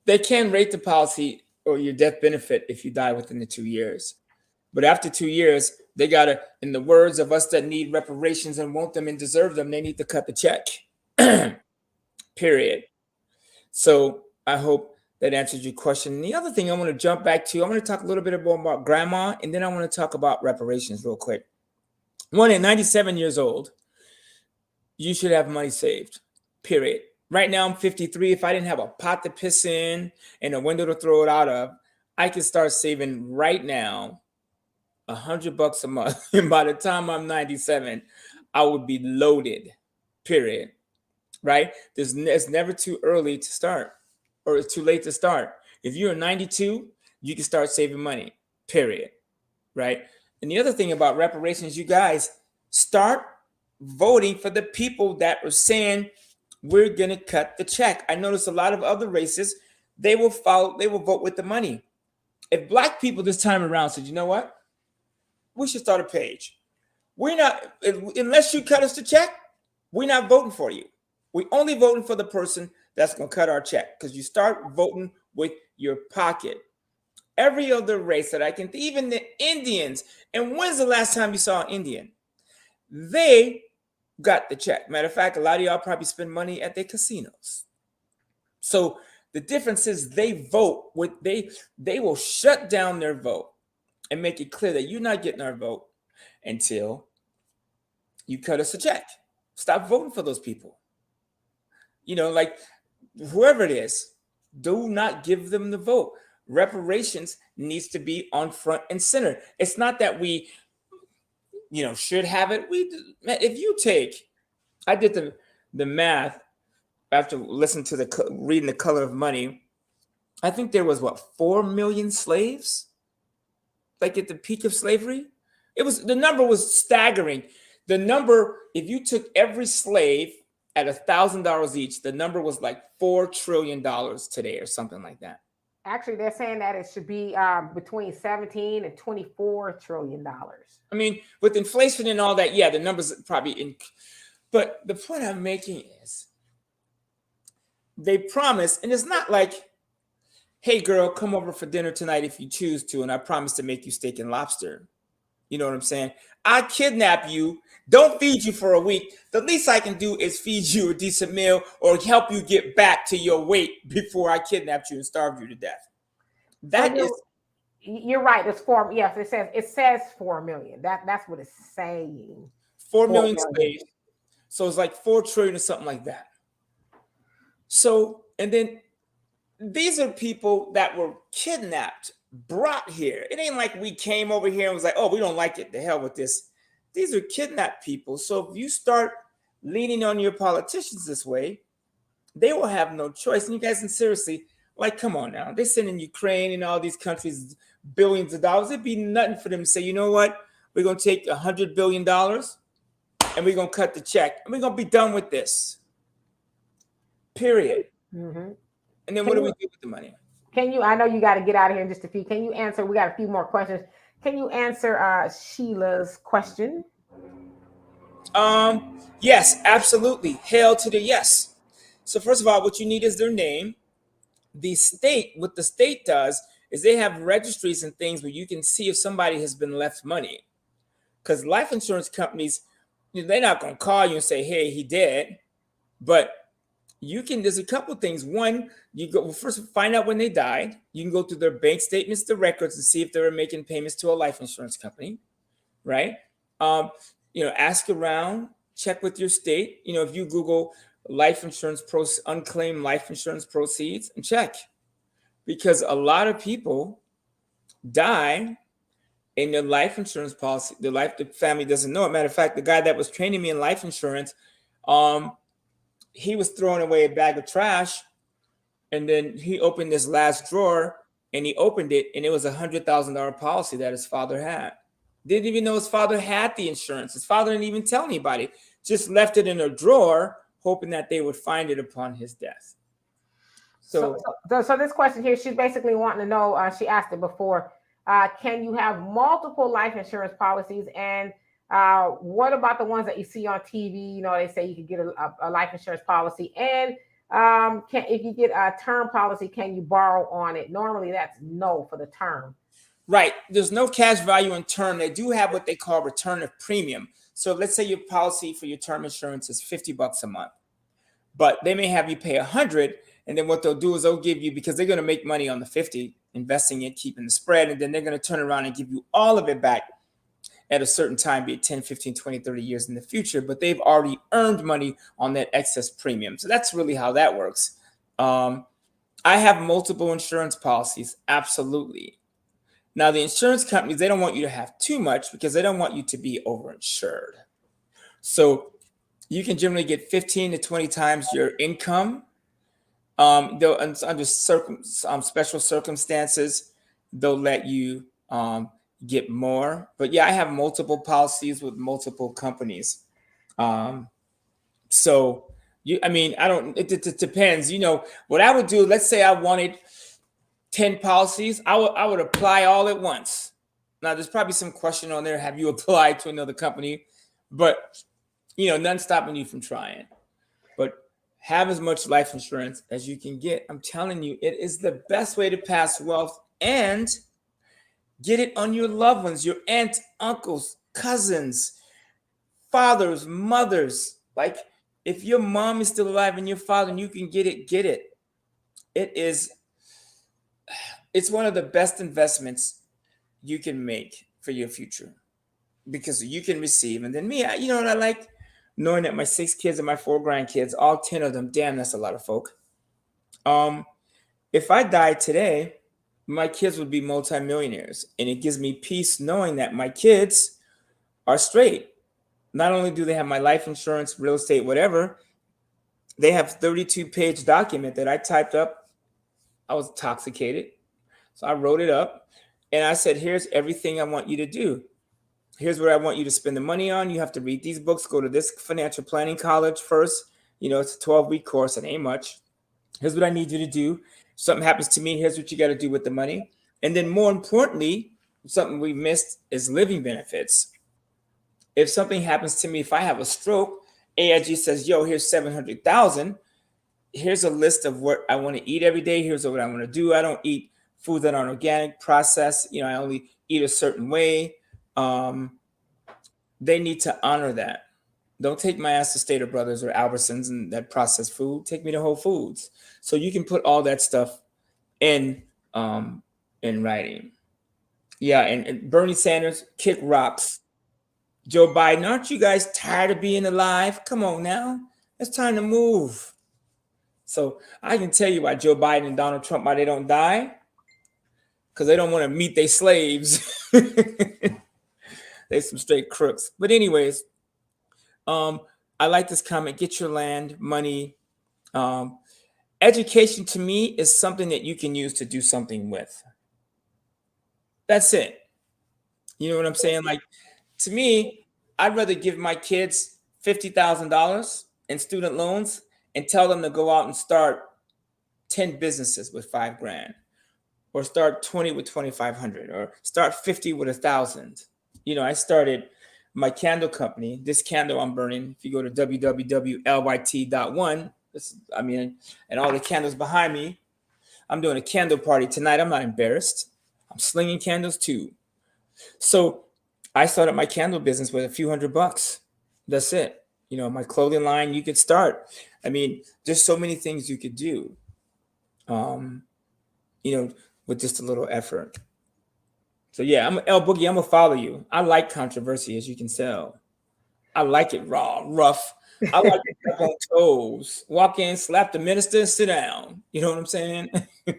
They can rate the policy or your death benefit if you die within the 2 years. But after 2 years, they gotta, in the words of us that need reparations and want them and deserve them, they need to cut the check. Period. So I hope that answers your question. And the other thing I want to jump back to, I want to talk a little bit more about grandma, and then I want to talk about reparations real quick. One, at 97 years old, you should have money saved. Period. Right now, I'm 53. If I didn't have a pot to piss in and a window to throw it out of, I could start saving right now $100 a month. And by the time I'm 97, I would be loaded. Period. Right? It's never too early to start, or it's too late to start. If you're 92, you can start saving money. Period. Right? And the other thing about reparations, you guys, start voting for the people that are saying, we're going to cut the check. I notice a lot of other races, they will vote with the money. If black people this time around said, you know what? We should start a page. We're not, unless you cut us the check, we're not voting for you. We're only voting for the person that's going to cut our check, because you start voting with your pocket. Every other race that I can, even the Indians, and when's the last time you saw an Indian? They got the check. Matter of fact, a lot of y'all probably spend money at their casinos. So the difference is they vote with, they will shut down their vote and make it clear that you're not getting our vote until you cut us a check. Stop voting for those people. You know, like whoever it is, do not give them the vote. Reparations needs to be on front and center. It's not that we, should have it. If you take, I did the math after listening to reading The Color of Money. I think there was 4 million slaves, like at the peak of slavery. The number was staggering. The number, if you took every slave at $1,000 each, the number was like $4 trillion today or something like that. Actually, they're saying that it should be between 17 and 24 trillion dollars. I mean, with inflation and all that, yeah, the numbers probably but the point I'm making is they promise, and it's not like, hey girl, come over for dinner tonight if you choose to, and I promise to make you steak and lobster. You know what I'm saying? I kidnap you, don't feed you for a week. The least I can do is feed you a decent meal or help you get back to your weight before I kidnapped you and starved you to death. You're right. It's 4. Yes, it says 4 million. That's what it's saying. 4 million slaves. So it's like 4 trillion or something like that. So, and then these are people that were kidnapped, brought here. It ain't like we came over here and was like, oh, we don't like it. The hell with this. These are kidnapped people. So if you start leaning on your politicians this way, they will have no choice. And you guys, and seriously, Like, come on now. They send in Ukraine and all these countries billions of dollars. It'd be nothing for them to say, you know what? We're going to take $100 billion and we're going to cut the check. And we're going to be done with this. Period. Mm-hmm. And then Can what do you we do with the money? can you? I know you got to get out of here in just a few. Can you answer? We got a few more questions. Can you answer Sheila's question? Yes, absolutely. Hail to the yes. So first of all, what you need is their name. The state, what the state does is they have registries and things where you can see if somebody has been left money. Because life insurance companies, they're not going to call you and say, hey, he did. But you can, there's a couple of things. One, you go first find out when they died. You can go through their bank statements, the records, and see if they were making payments to a life insurance company, right? Ask around, check with your state. If you Google life insurance unclaimed life insurance proceeds, and check, because a lot of people die in their life insurance policy. The family doesn't know it. Matter of fact, the guy that was training me in life insurance, he was throwing away a bag of trash, and then he opened this last drawer, and he opened it, and it was $100,000 policy that his father had. Didn't even know his father had the insurance. His father didn't even tell anybody. Just left it in a drawer, hoping that they would find it upon his death. So this question here, she's basically wanting to know. She asked it before. Can you have multiple life insurance policies? And what about the ones that you see on TV? They say you can get a life insurance policy, and if you get a term policy, can you borrow on it? Normally, that's no for the term. Right. There's no cash value in term. They do have what they call return of premium. So let's say your policy for your term insurance is $50 a month, but they may have you pay $100, and then what they'll do is they'll give you, because they're going to make money on the 50, investing it, keeping the spread, and then they're going to turn around and give you all of it back at a certain time, be it 10, 15, 20, 30 years in the future, but they've already earned money on that excess premium. So that's really how that works. I have multiple insurance policies. Absolutely. Now, the insurance companies, they don't want you to have too much because they don't want you to be overinsured. So you can generally get 15 to 20 times your income. They'll, under special circumstances, they'll let you get more. But yeah, I have multiple policies with multiple companies. So it depends. What I would do, let's say I wanted 10 policies, I would apply all at once. Now, there's probably some question on there, have you applied to another company? But, nothing stopping you from trying. But have as much life insurance as you can get. I'm telling you, it is the best way to pass wealth, and get it on your loved ones, your aunts, uncles, cousins, fathers, mothers. Like, if your mom is still alive and your father, and you can get it, get it. It's one of the best investments you can make for your future, because you can receive. And then me, what I like? Knowing that my 6 kids and my 4 grandkids, all 10 of them, damn, that's a lot of folk. If I died today, my kids would be multimillionaires. And it gives me peace knowing that my kids are straight. Not only do they have my life insurance, real estate, whatever, they have 32-page document that I typed up. I was intoxicated. So I wrote it up, and I said, here's everything I want you to do. Here's what I want you to spend the money on. You have to read these books, go to this financial planning college first. It's a 12-week course. It ain't much. Here's what I need you to do. If something happens to me, here's what you got to do with the money. And then more importantly, something we missed is living benefits. If something happens to me, if I have a stroke, AIG says, yo, here's $700,000. Here's a list of what I want to eat every day. Here's what I want to do. I don't eat foods that aren't organic, processed. I only eat a certain way. They need to honor that. Don't take my ass to Stater Brothers or Albertsons and that processed food. Take me to Whole Foods. So you can put all that stuff in writing. Yeah, and Bernie Sanders, kick rocks. Joe Biden, aren't you guys tired of being alive? Come on now. It's time to move. So I can tell you why Joe Biden and Donald Trump, why they don't die. Because they don't want to meet their slaves. They're some straight crooks. But anyways, I like this comment. Get your land, money. Education to me is something that you can use to do something with. That's it. You know what I'm saying? Like, to me, I'd rather give my kids $50,000 in student loans and tell them to go out and start 10 businesses with 5 grand, or start 20 with 2,500, or start 50 with 1,000. I started my candle company. This candle I'm burning, if you go to www.lyt.one, and all the candles behind me, I'm doing a candle party tonight. I'm not embarrassed. I'm slinging candles too. So I started my candle business with a few $100. That's it. My clothing line, you could start. There's so many things you could do, um, with just a little effort. So yeah, I'm L Boogie. I'm gonna follow you. I like controversy, as you can tell. I like it raw, rough. I like to step on toes. Walk in, slap the minister, and sit down. You know what I'm saying?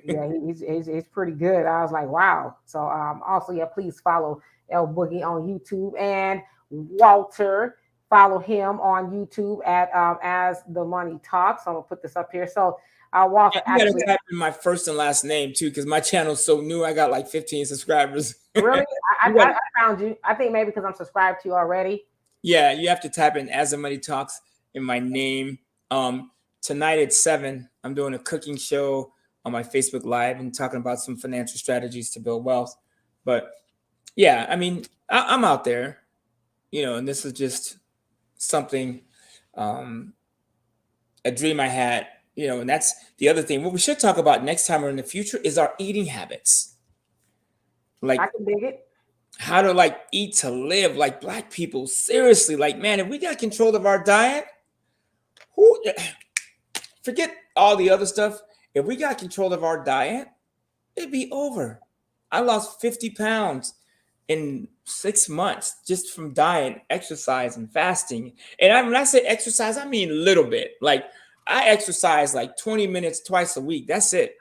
Yeah, he's pretty good. I was like, wow. So also, yeah, please follow El Boogie on YouTube, and Walter, follow him on YouTube at As the Money Talks. So I'm gonna put this up here. So Walter, You gotta actually, type in my first and last name too, because my channel's so new. I got like 15 subscribers. really, You gotta- I found you. I think maybe because I'm subscribed to you already. yeah, you have to type in As the Money Talks in my name. Tonight at 7, I'm doing a cooking show on my Facebook Live and talking about some financial strategies to build wealth. But yeah, I'm out there, and this is just something, a dream I had, and that's the other thing. What we should talk about next time or in the future is our eating habits. Like, I can dig it. how to like eat to live like Black people. Seriously, like, man, if we got control of our diet, who forget all the other stuff. If we got control of our diet, it'd be over. I lost 50 pounds in 6 months just from diet, exercise, and fasting. And when I say exercise, I mean a little bit. Like, I exercise like 20 minutes twice a week. That's it.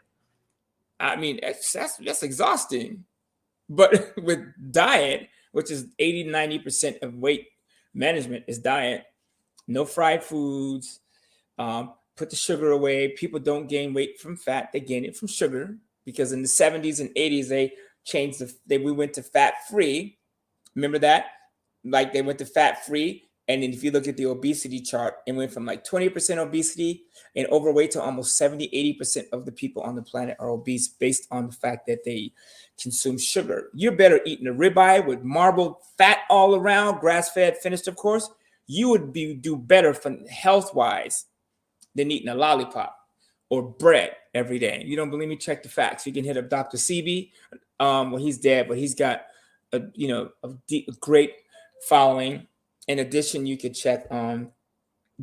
That's exhausting. But with diet, which is 80-90% of weight management is diet, no fried foods, put the sugar away. People don't gain weight from fat; they gain it from sugar, because in the 70s and 80s they changed we went to fat free. Remember that? Like, they went to fat free, and then if you look at the obesity chart, it went from like 20% obesity and overweight to almost 70-80% of the people on the planet are obese based on the fact that they consume sugar. You're better eating a ribeye with marbled fat all around, grass-fed, finished, of course. You would do better for health-wise than eating a lollipop or bread every day. You don't believe me? Check the facts. You can hit up Dr. Sebi. Well, he's dead, but he's got a great following. In addition, you could check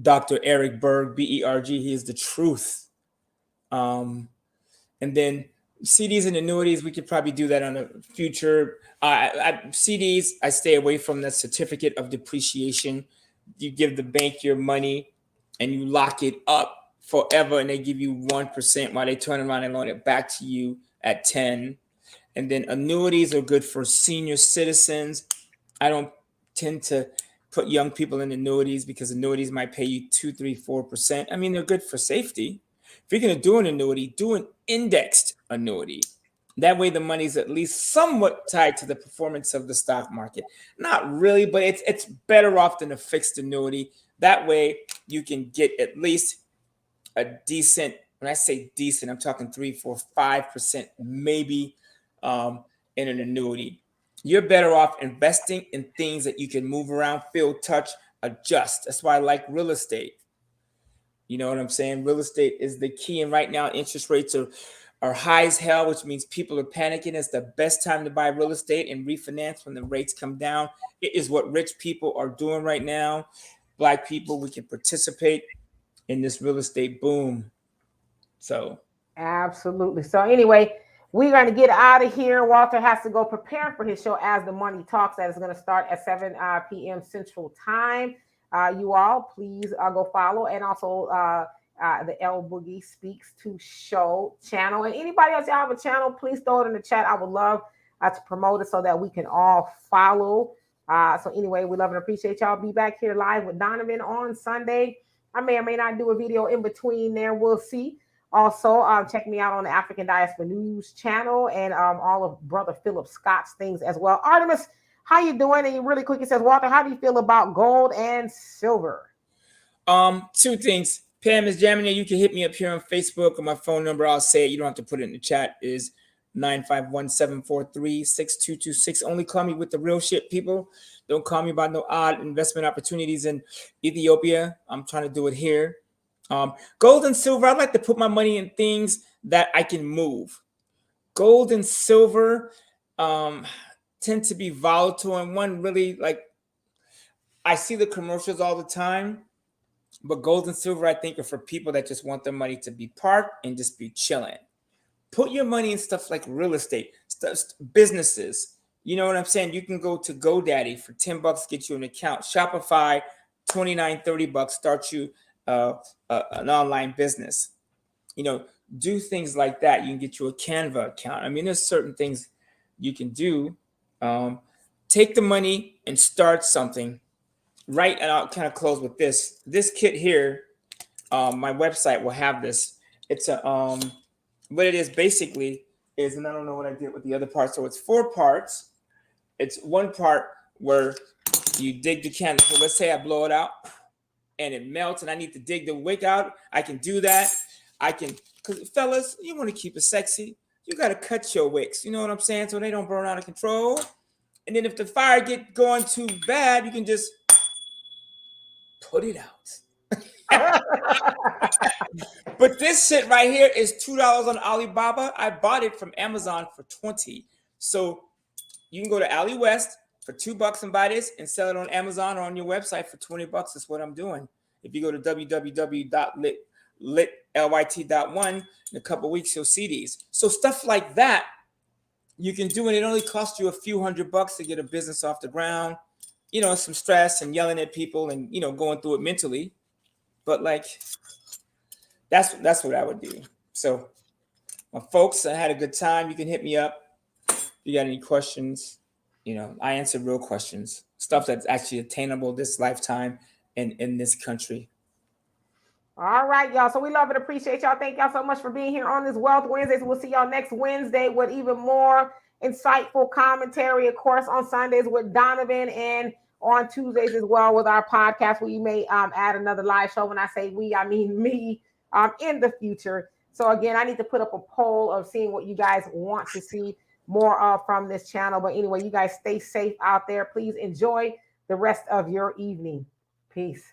Dr. Eric Berg, Berg. He is the truth. And then CDs and annuities, we could probably do that on a future. CDs, I stay away from the certificate of depreciation. You give the bank your money and you lock it up forever, and they give you 1% while they turn around and loan it back to you at 10. And then annuities are good for senior citizens. I don't tend to put young people in annuities because annuities might pay you 2, 3, 4%. They're good for safety. If you're going to do an annuity, do an indexed annuity. That way the money's at least somewhat tied to the performance of the stock market. Not really, but it's better off than a fixed annuity. That way you can get at least a decent, when I say decent, I'm talking 3, 4, 5% maybe in an annuity. You're better off investing in things that you can move around, feel, touch, adjust. That's why I like real estate. You know what I'm saying? Real estate is the key. And right now, interest rates are high as hell, which means people are panicking. It's the best time to buy real estate and refinance when the rates come down. It is what rich people are doing right now. Black people, we can participate in this real estate boom. So Absolutely. So anyway, we're going to get out of here. Walter has to go prepare for his show As the Money Talks. That is going to start at 7 p.m. Central Time. You all, please go follow, and also the L Boogie Speaks to Show channel. And anybody else, y'all have a channel, please throw it in the chat. I would love to promote it so that we can all follow. So anyway, we love and appreciate y'all. Be back here live with Donovan on Sunday. I may or may not do a video in between there. We'll see. Also, check me out on the African Diaspora News channel and all of Brother Philip Scott's things as well. Artemis, how you doing? And really quick, it says, Walter, how do you feel about gold and silver? Two things. Pam is jamming you can hit me up here on Facebook, or my phone number, I'll say it, you don't have to put it in the chat, is 951-743-6226. Only call me with the real shit, people. Don't call me about no odd investment opportunities in Ethiopia. I'm trying to do it here. Gold and silver, I'd like to put my money in things that I can move. Gold and silver tend to be volatile, and one really, like, I see the commercials all the time, but gold and silver, I think, are for people that just want their money to be parked and just be chilling. Put your money in stuff like real estate, stuff, businesses. You know what I'm saying? You can go to GoDaddy for $10, get you an account. Shopify, $29-$30, start you an online business. You know, do things like that. You can get you a Canva account. I mean, there's certain things you can do. Take the money and start something. Right, and I'll kind of close with this. This kit here, my website will have this. It's a what it is basically is, and I don't know what I did with the other parts. So it's 4 parts. It's one part where you dig the candle. So let's say I blow it out and it melts, and I need to dig the wick out. I can do that. I can, because fellas, you want to keep it sexy. You got to cut your wicks. You know what I'm saying? So they don't burn out of control. And then if the fire get going too bad, you can just put it out. But this shit right here is $2 on Alibaba. I bought it from Amazon for $20. So you can go to Ali West for $2 and buy this and sell it on Amazon or on your website for $20. That's what I'm doing. If you go to www.lyt.1, in a couple of weeks, you'll see these. So stuff like that you can do, and it only costs you a few $100 to get a business off the ground. You know, some stress and yelling at people and, you know, going through it mentally. But like, that's what I would do. So, my folks, I had a good time. You can hit me up if you got any questions. You know, I answer real questions, stuff that's actually attainable this lifetime and in this country. All right, y'all. So we love and appreciate y'all. Thank y'all so much for being here on this Wealth Wednesdays. We'll see y'all next Wednesday with even more insightful commentary, of course, on Sundays with Donovan, and on Tuesdays as well with our podcast, where you may add another live show. When I say we, I mean me, in the future. So again, I need to put up a poll of seeing what you guys want to see more of from this channel. But anyway, you guys stay safe out there. Please enjoy the rest of your evening. Peace.